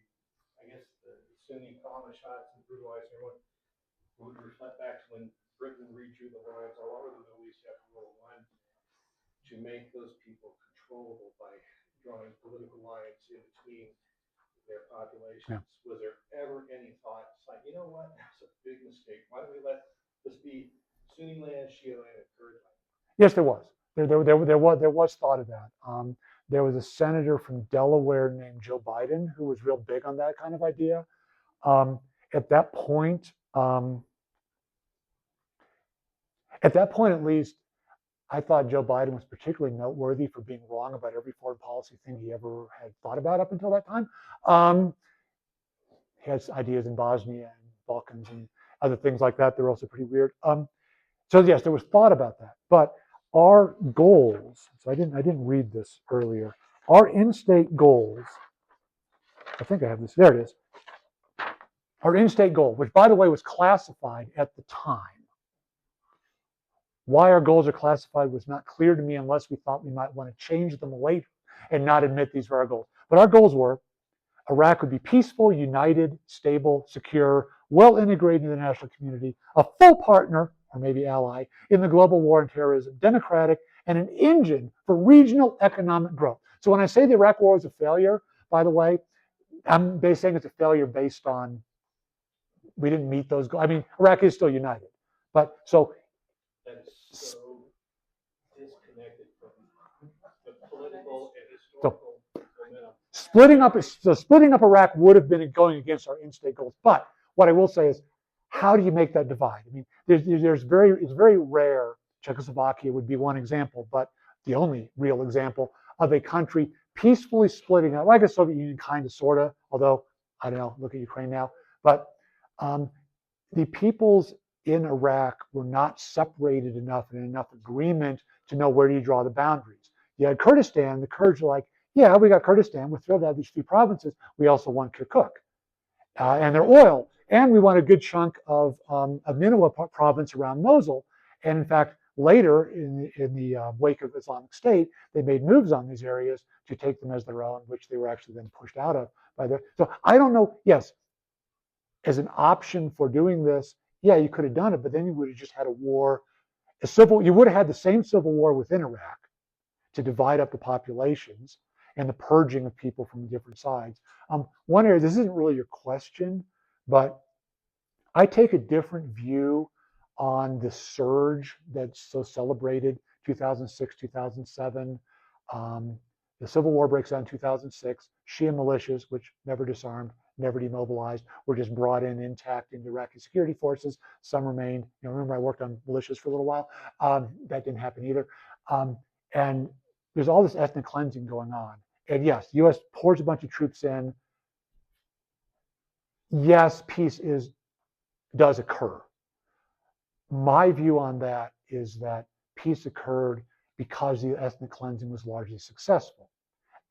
Sunni Kama shots and brutalizing everyone, would reflect back to when Britain redrew the lines all over the Middle East after World War I to make those people controllable by drawing political lines in between their populations. Yeah. Was there ever any thought, it's like, you know what, that's a big mistake. Why don't we let this be Sunni land, Shia land, and Kurd land? Yes, there was. There was thought of that. There was a senator from Delaware named Joe Biden who was real big on that kind of idea. At that point, at least, I thought Joe Biden was particularly noteworthy for being wrong about every foreign policy thing he ever had thought about up until that time. He has ideas in Bosnia and Balkans and other things like that. They're also pretty weird. So yes, there was thought about that. But our goals, so I didn't read this earlier. Our in-state goals, I think I have this, there it is. Our in-state goal, which by the way was classified at the time. Why our goals are classified was not clear to me unless we thought we might want to change them later and not admit these were our goals. But our goals were Iraq would be peaceful, united, stable, secure, well integrated in the international community, a full partner, or maybe ally, in the global war on terrorism, democratic, and an engine for regional economic growth. So when I say the Iraq war was a failure, by the way, I'm saying it's a failure based on we didn't meet those goals. I mean, Iraq is still united. But so That is so disconnected from the political and so historical momentum. splitting up Iraq would have been going against our in-state goals. But what I will say is, how do you make that divide? I mean, it's very rare. Czechoslovakia would be one example, but the only real example of a country peacefully splitting up, like a Soviet Union, kind of, sort of. Although I don't know, look at Ukraine now. But um, the peoples in Iraq were not separated enough and enough agreement to know where do you draw the boundaries. You had Kurdistan. The Kurds were like, yeah, we got Kurdistan. We're thrilled to have these 3 provinces. We also want Kirkuk and their oil. And we want a good chunk of Nineveh province around Mosul. And in fact, later in the wake of Islamic State, they made moves on these areas to take them as their own, which they were actually then pushed out of by their. So I don't know. Yes, as an option for doing this, yeah, you could have done it, but then you would have just had a war, you would have had the same civil war within Iraq to divide up the populations and the purging of people from different sides. One area, this isn't really your question, but I take a different view on the surge that's so celebrated 2006, 2007. The Civil War breaks out in 2006. Shia militias, which never disarmed, never demobilized, were just brought in intact into Iraqi security forces. Some remained. You know, remember I worked on militias for a little while. That didn't happen either. And there's all this ethnic cleansing going on. And yes, the U.S. pours a bunch of troops in. Yes, peace does occur. My view on that is that peace occurred because the ethnic cleansing was largely successful.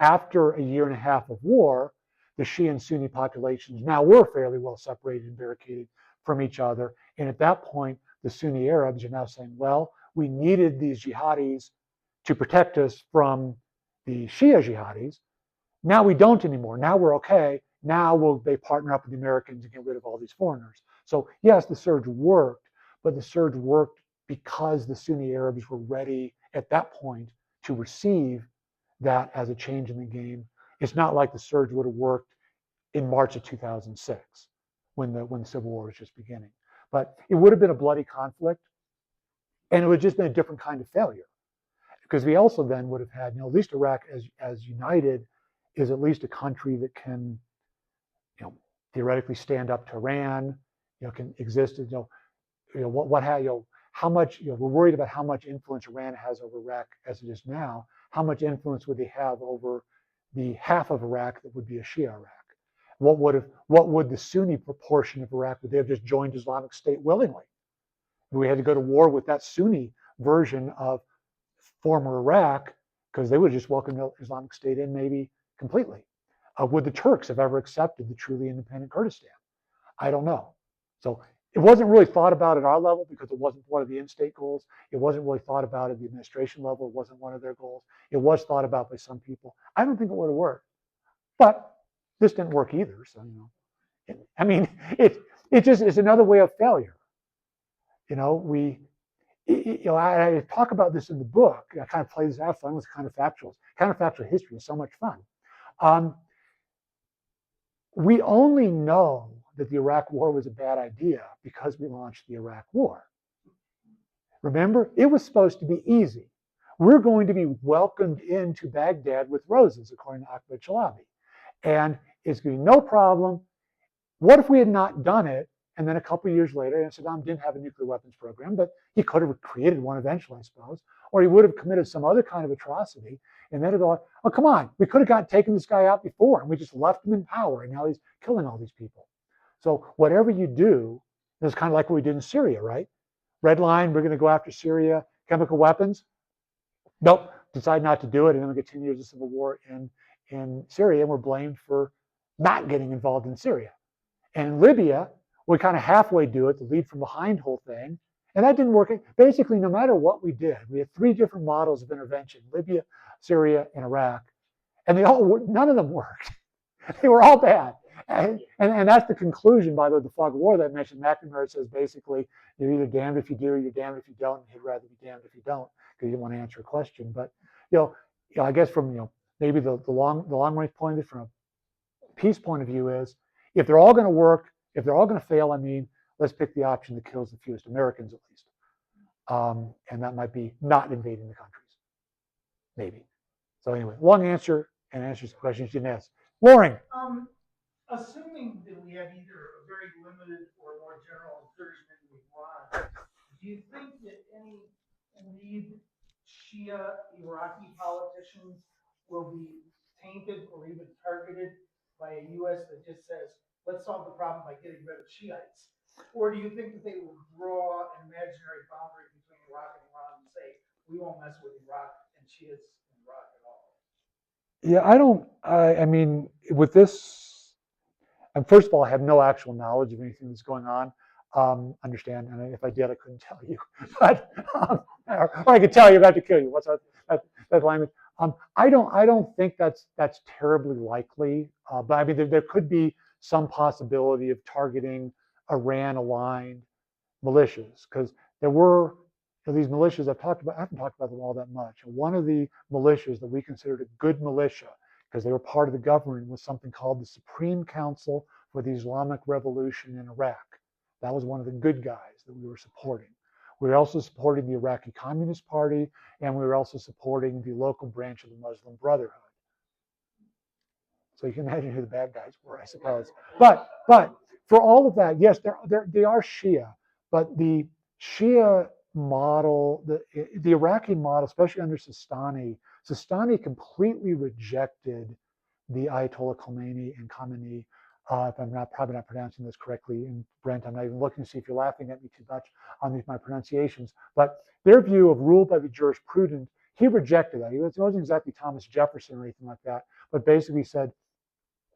After a year and a half of war, the Shia and Sunni populations now were fairly well separated and barricaded from each other. And at that point, the Sunni Arabs are now saying, well, we needed these jihadis to protect us from the Shia jihadis. Now we don't anymore. Now we're okay. Now they partner up with the Americans and get rid of all these foreigners. So yes, the surge worked, but the surge worked because the Sunni Arabs were ready at that point to receive that as a change in the game. It's not like the surge would have worked in March of 2006 when the Civil War was just beginning. But it would have been a bloody conflict, and it would have just been a different kind of failure. Because we also then would have had, at least Iraq as united is at least a country that can, theoretically stand up to Iran, can exist, how much, we're worried about how much influence Iran has over Iraq as it is now. How much influence would they have over the half of Iraq that would be a Shia Iraq? What would the Sunni proportion of Iraq, would they have just joined Islamic State willingly? We had to go to war with that Sunni version of former Iraq because they would have just welcomed Islamic State in maybe completely. Would the Turks have ever accepted the truly independent Kurdistan? I don't know. So it wasn't really thought about at our level because it wasn't one of the in-state goals. It wasn't really thought about at the administration level. It wasn't one of their goals. It was thought about by some people. I don't think it would have worked, but this didn't work either. So it's another way of failure. I talk about this in the book. I kind of play this out fun with counterfactuals. Counterfactual history is so much fun. We only know that the Iraq War was a bad idea because we launched the Iraq War. Remember, it was supposed to be easy. We're going to be welcomed into Baghdad with roses, according to Ahmed Chalabi. And it's going to be no problem. What if we had not done it? And then a couple of years later, Saddam didn't have a nuclear weapons program, but he could have created one eventually, I suppose, or he would have committed some other kind of atrocity. And then it'd go, oh, come on, we could have taken this guy out before, and we just left him in power, and now he's killing all these people. So whatever you do, it's kind of like what we did in Syria, right? Red line, we're going to go after Syria, chemical weapons. Nope, decide not to do it, and then we get 10 years of civil war in Syria, and we're blamed for not getting involved in Syria. And in Libya, we kind of halfway do it, the lead from behind whole thing, and that didn't work. Basically, no matter what we did, we had three different models of intervention: Libya, Syria, and Iraq, and none of them worked. They were all bad. And that's the conclusion, by the way, the fog of war that I mentioned. McNamara says basically, you're either damned if you do or you're damned if you don't, and he'd rather be damned if you don't because you didn't want to answer a question. But I guess from maybe the long range point of view, from a peace point of view, is if they're all going to work, if they're all going to fail, I mean, let's pick the option that kills the fewest Americans at least, and that might be not invading the countries, maybe. So anyway, long answer and answers the questions you didn't ask. Loring. Assuming that we have either a very limited or more general incursion into Iran, do you think that any lead Shia Iraqi politicians will be tainted or even targeted by a U.S. that just says, let's solve the problem by getting rid of Shiites? Or do you think that they will draw an imaginary boundary between Iraq and Iran and say, we won't mess with Iraq and Shiites in Iraq at all? Yeah, I don't. I mean, with this, and first of all, I have no actual knowledge of anything that's going on. Understand? And if I did, I couldn't tell you. But or I could tell you about to kill you. What's that language? I don't think that's terribly likely. But I mean, there could be some possibility of targeting Iran-aligned militias, because there were these militias I've talked about. I haven't talked about them all that much. And one of the militias that we considered a good militia, because they were part of the government, was something called the Supreme Council for the Islamic Revolution in Iraq. That was one of the good guys that we were supporting. We were also supporting the Iraqi Communist Party, and we were also supporting the local branch of the Muslim Brotherhood. So you can imagine who the bad guys were, I suppose. But for all of that, yes, they are Shia, but the Shia model, the Iraqi model, especially under Sistani completely rejected the Ayatollah Khomeini and Khamenei. If I'm probably not pronouncing this correctly, and Brent, I'm not even looking to see if you're laughing at me too much on my pronunciations. But their view of rule by the jurisprudence, he rejected that. He wasn't exactly Thomas Jefferson or anything like that, but basically said,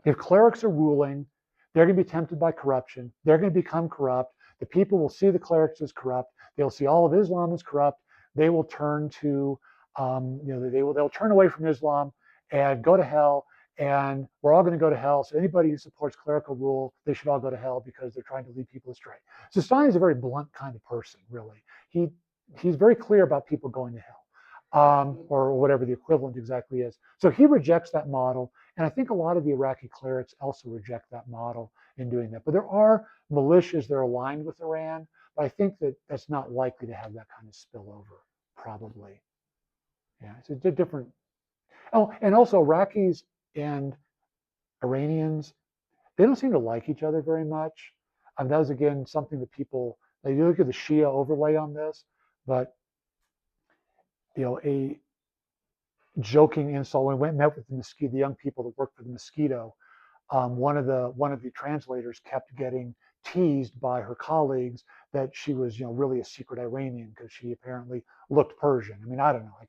if clerics are ruling, they're going to be tempted by corruption. They're going to become corrupt. The people will see the clerics as corrupt. They'll see all of Islam as corrupt. They will turn to, they'll turn away from Islam and go to hell. And we're all going to go to hell. So anybody who supports clerical rule, they should all go to hell because they're trying to lead people astray. So Stein is a very blunt kind of person, really. He's very clear about people going to hell, or whatever the equivalent exactly is. So he rejects that model. And I think a lot of the Iraqi clerics also reject that model in doing that. But there are militias that are aligned with Iran, but I think that that's not likely to have that kind of spillover, probably. Yeah, it's a different. Oh, and also Iraqis and Iranians, they don't seem to like each other very much. And that was, again, something that people, you look at the Shia overlay on this, but, a joking insult, when we went and met with the young people that work for the Mosquito, one of the translators kept getting teased by her colleagues that she was, really a secret Iranian because she apparently looked Persian. I mean, I don't know. I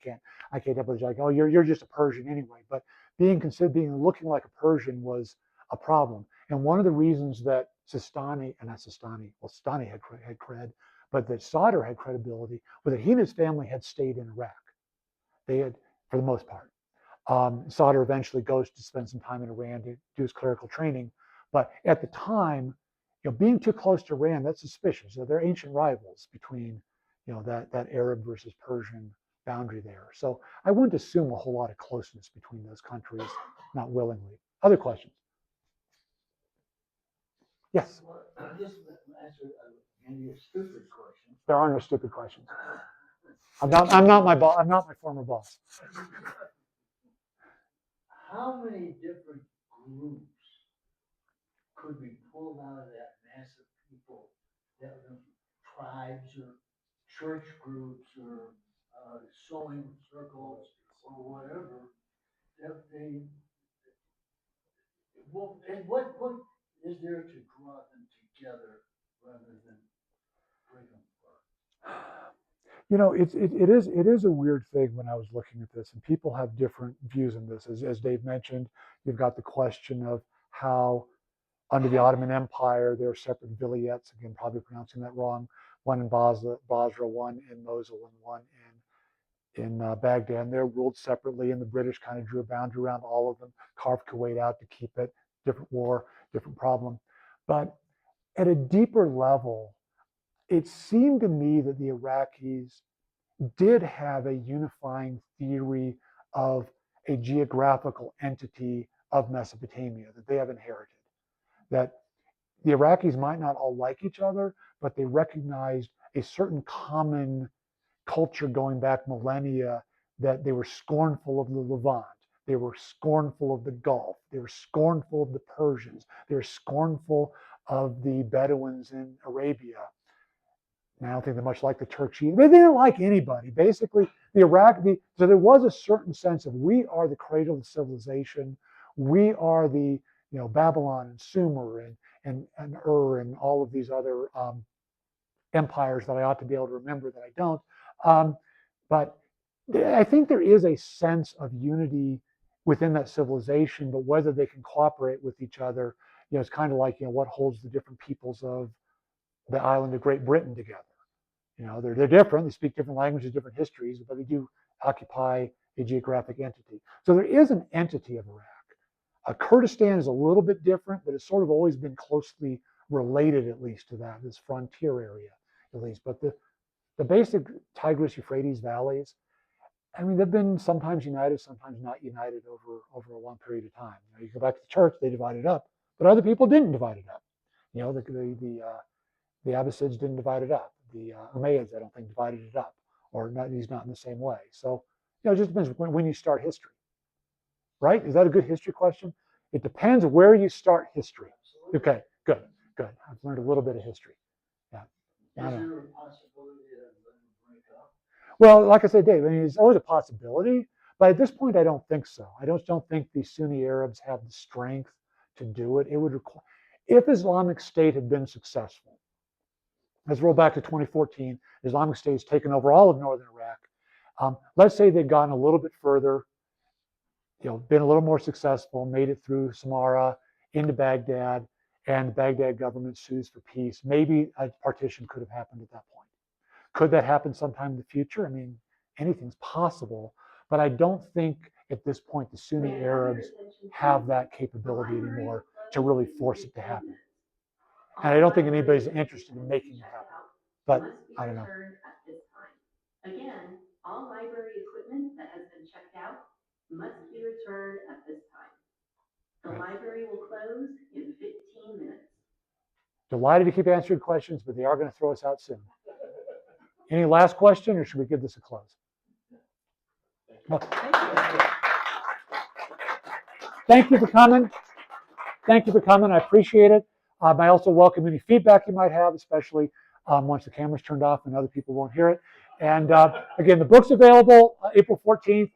can't help it. Like, oh, you're just a Persian anyway. But looking like a Persian was a problem. And one of the reasons that Sistani had cred, but that Sadr had credibility was that he and his family had stayed in Iraq. They had, for the most part. Sadr eventually goes to spend some time in Iran to do his clerical training. But at the time, being too close to Iran, that's suspicious. So they're ancient rivals between, that Arab versus Persian boundary there. So I wouldn't assume a whole lot of closeness between those countries, not willingly. Other questions? Yes. Well, this answer maybe a stupid question. There are no stupid questions. I'm not my boss. I'm not my former boss. How many different groups could be pulled out of that mass of people, that tribes or church groups or sewing circles or whatever, that they, well, and what is there to draw them together rather than break them apart? it is a weird thing when I was looking at this, and people have different views on this. As Dave mentioned, you've got the question of how under the Ottoman Empire there are separate vilayets. Again, probably pronouncing that wrong. One in Basra, one in Mosul, and one in Baghdad. And they're ruled separately, and the British kind of drew a boundary around all of them, carved Kuwait out to keep it. Different war, different problem. But at a deeper level, it seemed to me that the Iraqis did have a unifying theory of a geographical entity of Mesopotamia that they have inherited. That the Iraqis might not all like each other, but they recognized a certain common culture going back millennia, that they were scornful of the Levant. They were scornful of the Gulf. They were scornful of the Persians. They were scornful of the Bedouins in Arabia. And I don't think they much like the Turks either. They didn't like anybody. Basically, so there was a certain sense of, we are the cradle of civilization. We are the, Babylon and Sumer and Ur and all of these other empires that I ought to be able to remember that I don't. But I think there is a sense of unity within that civilization, but whether they can cooperate with each other, it's kind of like, what holds the different peoples of the island of Great Britain together. They're different. They speak different languages, different histories, but they do occupy a geographic entity. So there is an entity of Iraq. Kurdistan is a little bit different, but it's sort of always been closely related, at least, to that, this frontier area, at least. But the basic Tigris-Euphrates valleys, I mean, they've been sometimes united, sometimes not united over a long period of time. You go back to the church, they divided up, but other people didn't divide it up. The Abbasids didn't divide it up. The Umayyads, I don't think, divided it up, or not, at least not in the same way. So, it just depends when you start history, right? Is that a good history question? It depends where you start history. Okay, good. I've learned a little bit of history. Yeah. Is there a possibility that it will break up? Well, like I said, Dave, I mean, it's always a possibility, but at this point, I don't think so. I don't think the Sunni Arabs have the strength to do it. It would require, if Islamic State had been successful, let's roll back to 2014. Islamic State has taken over all of northern Iraq. Let's say they'd gone a little bit further, been a little more successful, made it through Samarra into Baghdad, and the Baghdad government sues for peace. Maybe a partition could have happened at that point. Could that happen sometime in the future? I mean, anything's possible, but I don't think at this point the Sunni Arabs have that capability anymore to really force it to happen. And I don't think anybody's interested in making it happen. But I don't know. Again, all library equipment that has been checked out must be returned at this time. The library will close in 15 minutes. Delighted to keep answering questions, but they are going to throw us out soon. Any last question, or should we give this a close? Thank you for coming. Thank you for coming. I appreciate it. I also welcome any feedback you might have, especially once the camera's turned off and other people won't hear it. And again, the book's available April 14th.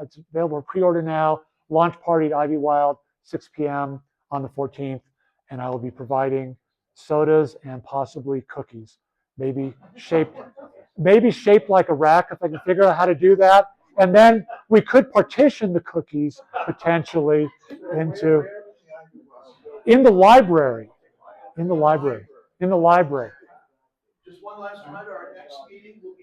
It's available for pre-order now. Launch party at Ivy Wild, 6 p.m. on the 14th. And I will be providing sodas and possibly cookies, maybe shaped like a rack if I can figure out how to do that. And then we could partition the cookies potentially in the library. Just one last reminder, our next meeting will be